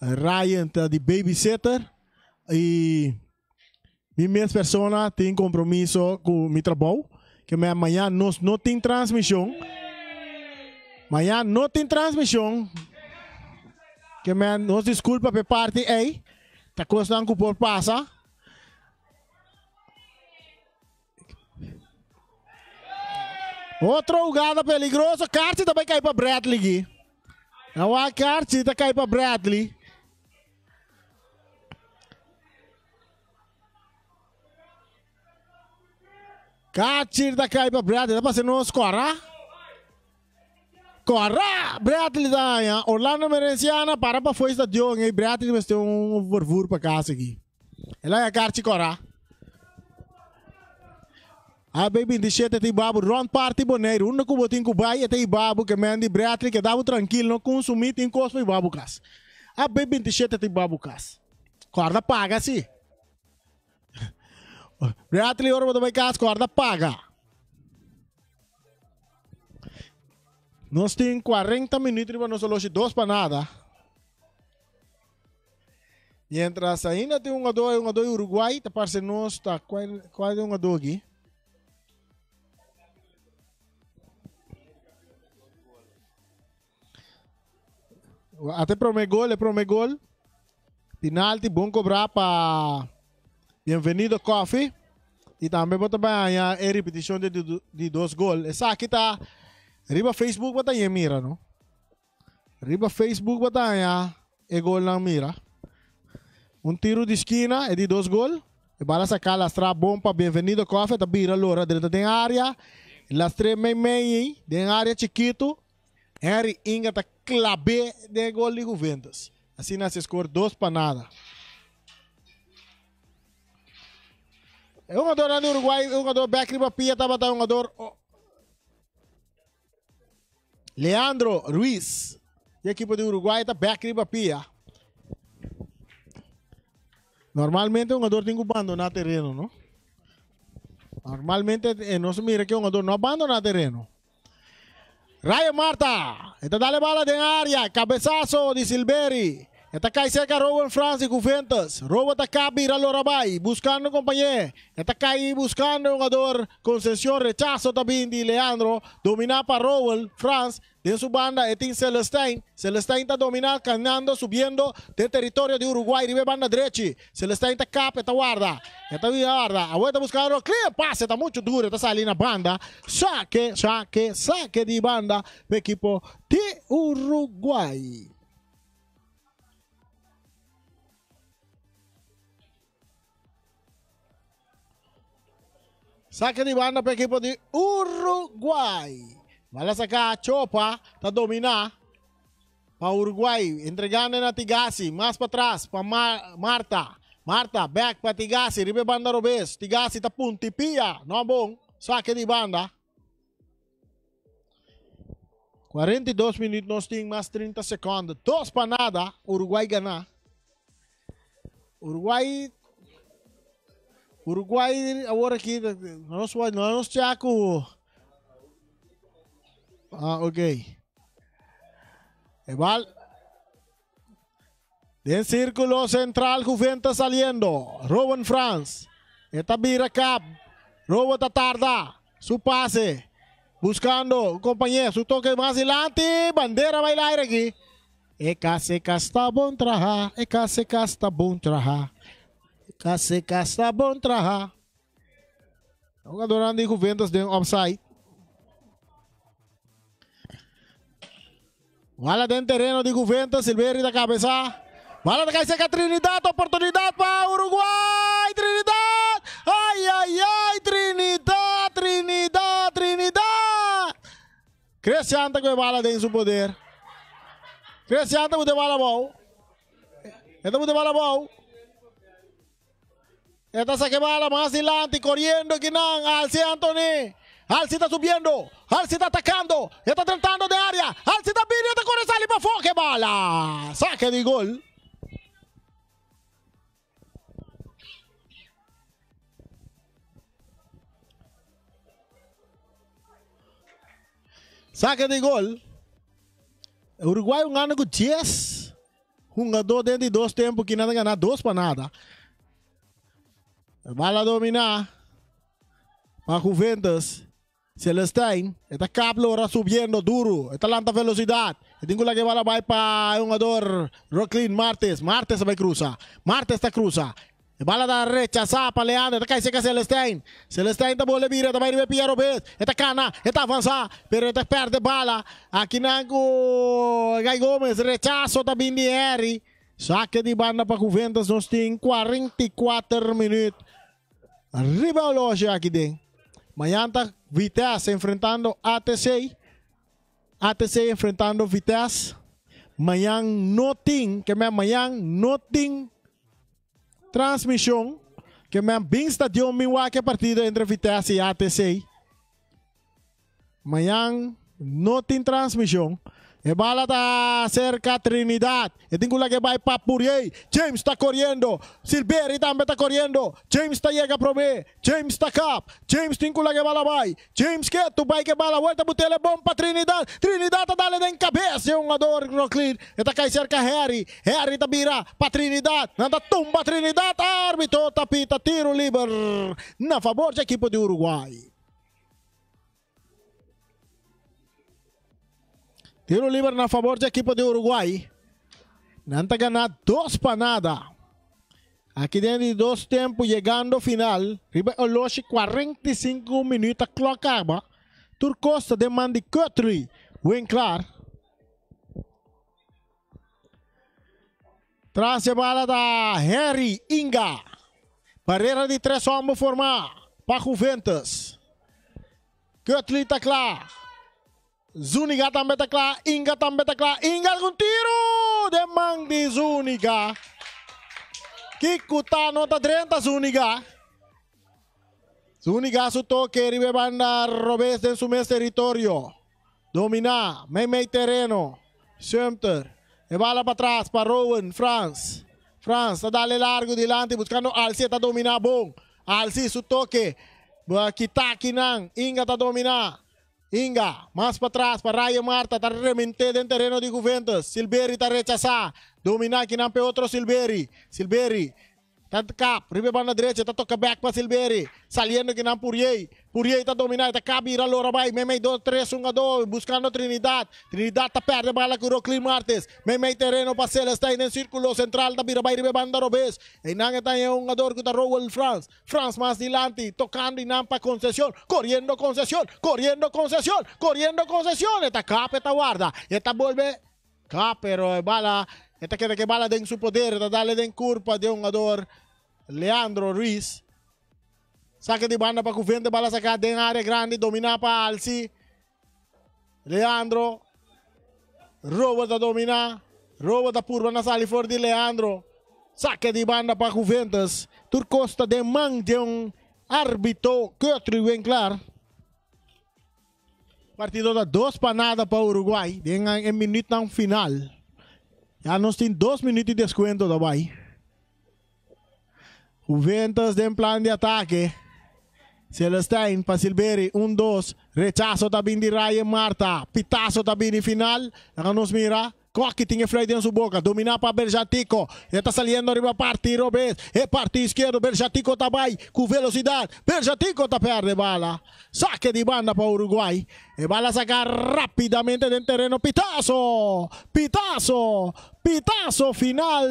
Ryan está de babysitter. E minha mesma pessoa tem compromisso com o meu trabalho, que amanhã nós não tem transmissão. Amanhã não tem transmissão. Que nós desculpa por parte aí. Tá custando por passa. Outra jogada peligrosa. Carti também cai para Bradley. A Carti também cai para Bradley. Kacir da cai para Bradley, tá passando nos corra. Bradley da ya. Orlando Merenciana para foi estação e Bradley vai ter vervoer para casa aqui. Ela é Kacir corra. A baby de chete tem babu round party boneiro, um que botin cubai e tem babu que mande Bradley que dava tranquilo não consumir tem costo e babu cas. A baby de chete tem babu cas. Corda paga sim. Bradley ora vai cá corda paga. Nós temos 40 minutos para nós só 2 para nada. Mientras ainda tem um jogador Uruguai, tá parece nós está quase um jogador aqui. Até prome gol. Penalti bom cobrar para Bienvenido Coffee. E também bota bem a repetição de 2 gols. Essa aqui tá riba Facebook bota aí mira, não? Riba Facebook bota aí e gol na mira. Um tiro de esquina é de 2 gols. E bala sacar lastra bom para Bienvenido Coffee, tá bira lora dentro da área. Lastre meio dentro área chiquito. Henry Inga tá clave de gol de Juventus. Assim nasce score 2 para nada. É um jogador do Uruguai, um jogador back riba pia, estava um jogador Leandro Ruiz. E a equipe do Uruguai está back riba pia. Normalmente um jogador tem que abandonar terreno, não? Normalmente não se mira que um jogador não abandona terreno. Rayo Marta, esta dale bala de área, cabezazo de Silveri. Esta cai cerca Rowan France e Juventus. Rowan está cá, vira Lorabai, buscando companheiro. Esta cai buscando um jogador, concessão, rechazo também de Leandro. Dominar para Rowan France. De su banda, tem Celestine. Celestine está dominando, caminhando, subindo de território de Uruguai. Ribe banda derecha. Celestine está cá, está guarda. Está guarda. A vuelta buscando, clear passe, está muito duro. Está saindo na banda. Saque de banda. O equipo de Uruguai. Saque de banda para o equipo de Uruguai. Vai sacar Chopa, está dominar. Para Uruguai, entregando na Tigasi. Mais para trás, para Marta. Marta, back para Tigasi. Ribe banda Robes. Tigasi está puntipia. Não é bom. Saque de banda. 42 minutos, nós temos mais 30 segundos. 2 para nada, Uruguai ganhar. Uruguai, agora aqui, nós tchaco. Ok. Igual. En círculo central, Juventus saliendo. Robin France. Esta vira cap. Robo está tarda. Su pase. Buscando un compañero. Su toque más adelante. Bandera bailar aquí. Eka está bom traha. Eka está bom traha. Eka está bom traha. O jogador de Juventus de offside. Bola dentro terreno de Juventus. Silveri da cabeça. Bola da cabeça. Trinidad. Oportunidade para Uruguai. Trinidad. Ai. Trinidad. Crescianta com a bola dentro do poder. Crescianta com a bola boa. Esta com a bola boa. Esta saque bola más adelante. Corriendo aquí nan. Alci Anthony. Alci está subiendo. Alci está atacando. Está tratando de área. Alci está vindo. Está correndo. Sale para fora. Que bola. Saque de gol. Saque de gol. Uruguai um ano com 10. Um jogador dentro de 2 tempos que nada ganhar 2 para nada. Bala dominar. Para Juventus. Celestine. Está Caplo ahora subiendo duro. Está lenta velocidad. Tengo que bala vai para un jogador Rocklin Martes. Martes vai cruzar. Martes está cruza. Bala da rechazar para Leandro. Está caindo Celestine. Celestine está bola vira. Está vai ver Piero Bez. Está cana. Está avançar. Pero está perde bala. Aqui nango Gai Gomes. Rechazo da Bindieri. Saque de banda para Juventus. Nós temos 44 minutos. Arriba o loja aqui dentro. Amanhã está Vitesse enfrentando ATC. ATC enfrentando Vitesse. Amanhã não tem. Que amanhã não tem transmissão. Que amanhã bem estadião Milwaukee partida entre Vitesse e ATC. Amanhã não tem transmissão. E bala da cerca Trinidad. E tengo que vai para Purier. James está correndo. Silveri também está correndo. James está chega para mim. James está cap. James tengo que bala vai. James que tu vai que bala volta botele bom para Trinidad. Trinidad está dando em cabeça um jogador Rocklin. Está cai cerca Harry. Harry está vira para Trinidad. Nada tumba Trinidad. Árbitro tapita tiro livre na favor da equipe de Uruguai. Tiro livre na favor da equipe de Uruguai. Nanta ganhar 2 para nada. Aqui dentro de 2 tempos, chegando ao final. Riba Oloshi, 45 minutos, a clock acaba. Turcosta demanda 4. Bem claro. Traz a bola da Harry Inga. Barreira de 3 homens formar. Para Juventus. 4 está claro. Zuniga também está claro. Inga também está claro. Inga com tiro. De mão de Zuniga. Kiko está nota 30 Zuniga. Zuniga su toque. Ribe banda Robes en su mes territorio. Domina. Meio terreno. Sumter. E bala para trás para Rowan. France. France está dale largo delante. Buscando Alci. Está dominar bom. Alci su toque. Kitaki nang. Inga está dominar. Inga, mais para trás, para Raya Marta, está remente dentro terreno de Juventus. Silveri está rechazar. Dominar aqui não outro Silveri. Silveri, está cap, ribe banda direita, está toca back para Silveri. Saliendo aqui não Purier. Purier está dominar, está cap, ira lora vai. Memei 2, 3, 1 a 2, buscando Trinidad. Trinidad está perde bala com Rocklin Martes. Memei terreno para Celestine em círculo central, está vira vai ribe banda Robes. E não está um jogador que está Rowell France. France mais dilante, tocando e não para concessão. Corriendo concessão. Está cap, está guarda. Está volve. Cap, pero bala. Esta que bala den su poder, esta dale den curva de un jogador Leandro Ruiz. Saque de banda para Juventus, bala sacar den área grande, domina para Alci. Leandro. Robo da domina. Robo da purva na sali for de Leandro. Saque de banda para Juventus. Turcosta de mão de um árbitro que bem claro. Partido da 2-0 para Uruguai. Em minuto final. Já nós temos 2 minutos de desconto também. Juventus tem plano de ataque. Celestine para Silveri, 1-2. Rechazo também de Ryan Marta. Pitazo também de final. Acá nos mira. Coque tinha Freire em sua boca. Dominar para Berjatico. Está saliendo arriba parte Robes. É parte esquerdo. Berjatico também. Com velocidade. Berjatico está perde bala. Saque de banda para Uruguai. E bala sacar rapidamente del terreno. Pitazo. Pitazo. Pitazo final.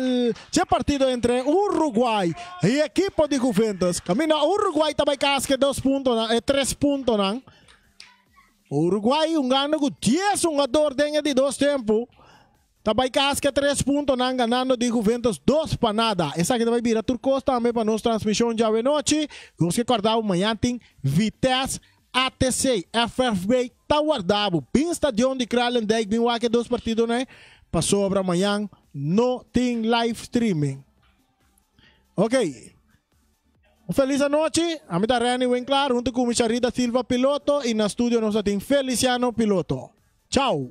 C'è partido entre Uruguai e equipo de Juventus. Camina Uruguai também casca 2 pontos. 3 pontos. Uruguai ganho com 10 jogadores dentro de 2 tempos. Também casca 3 pontos ganhando de Juventus 2-0. Essa que vai vir a Turcos também para nossa transmissão de hoje noite. Vamos que guardar amanhã tem Vitesse, ATC, FFB, tá guardado. Bem estadião de Kralendijk, bem que 2 partidos, né? Para sobre amanhã, não tem live streaming. Ok. Feliz noite. A mim da Rani Winkler, junto com Micharita Silva Piloto. E na estúdio nós temos Feliciano Piloto. Tchau.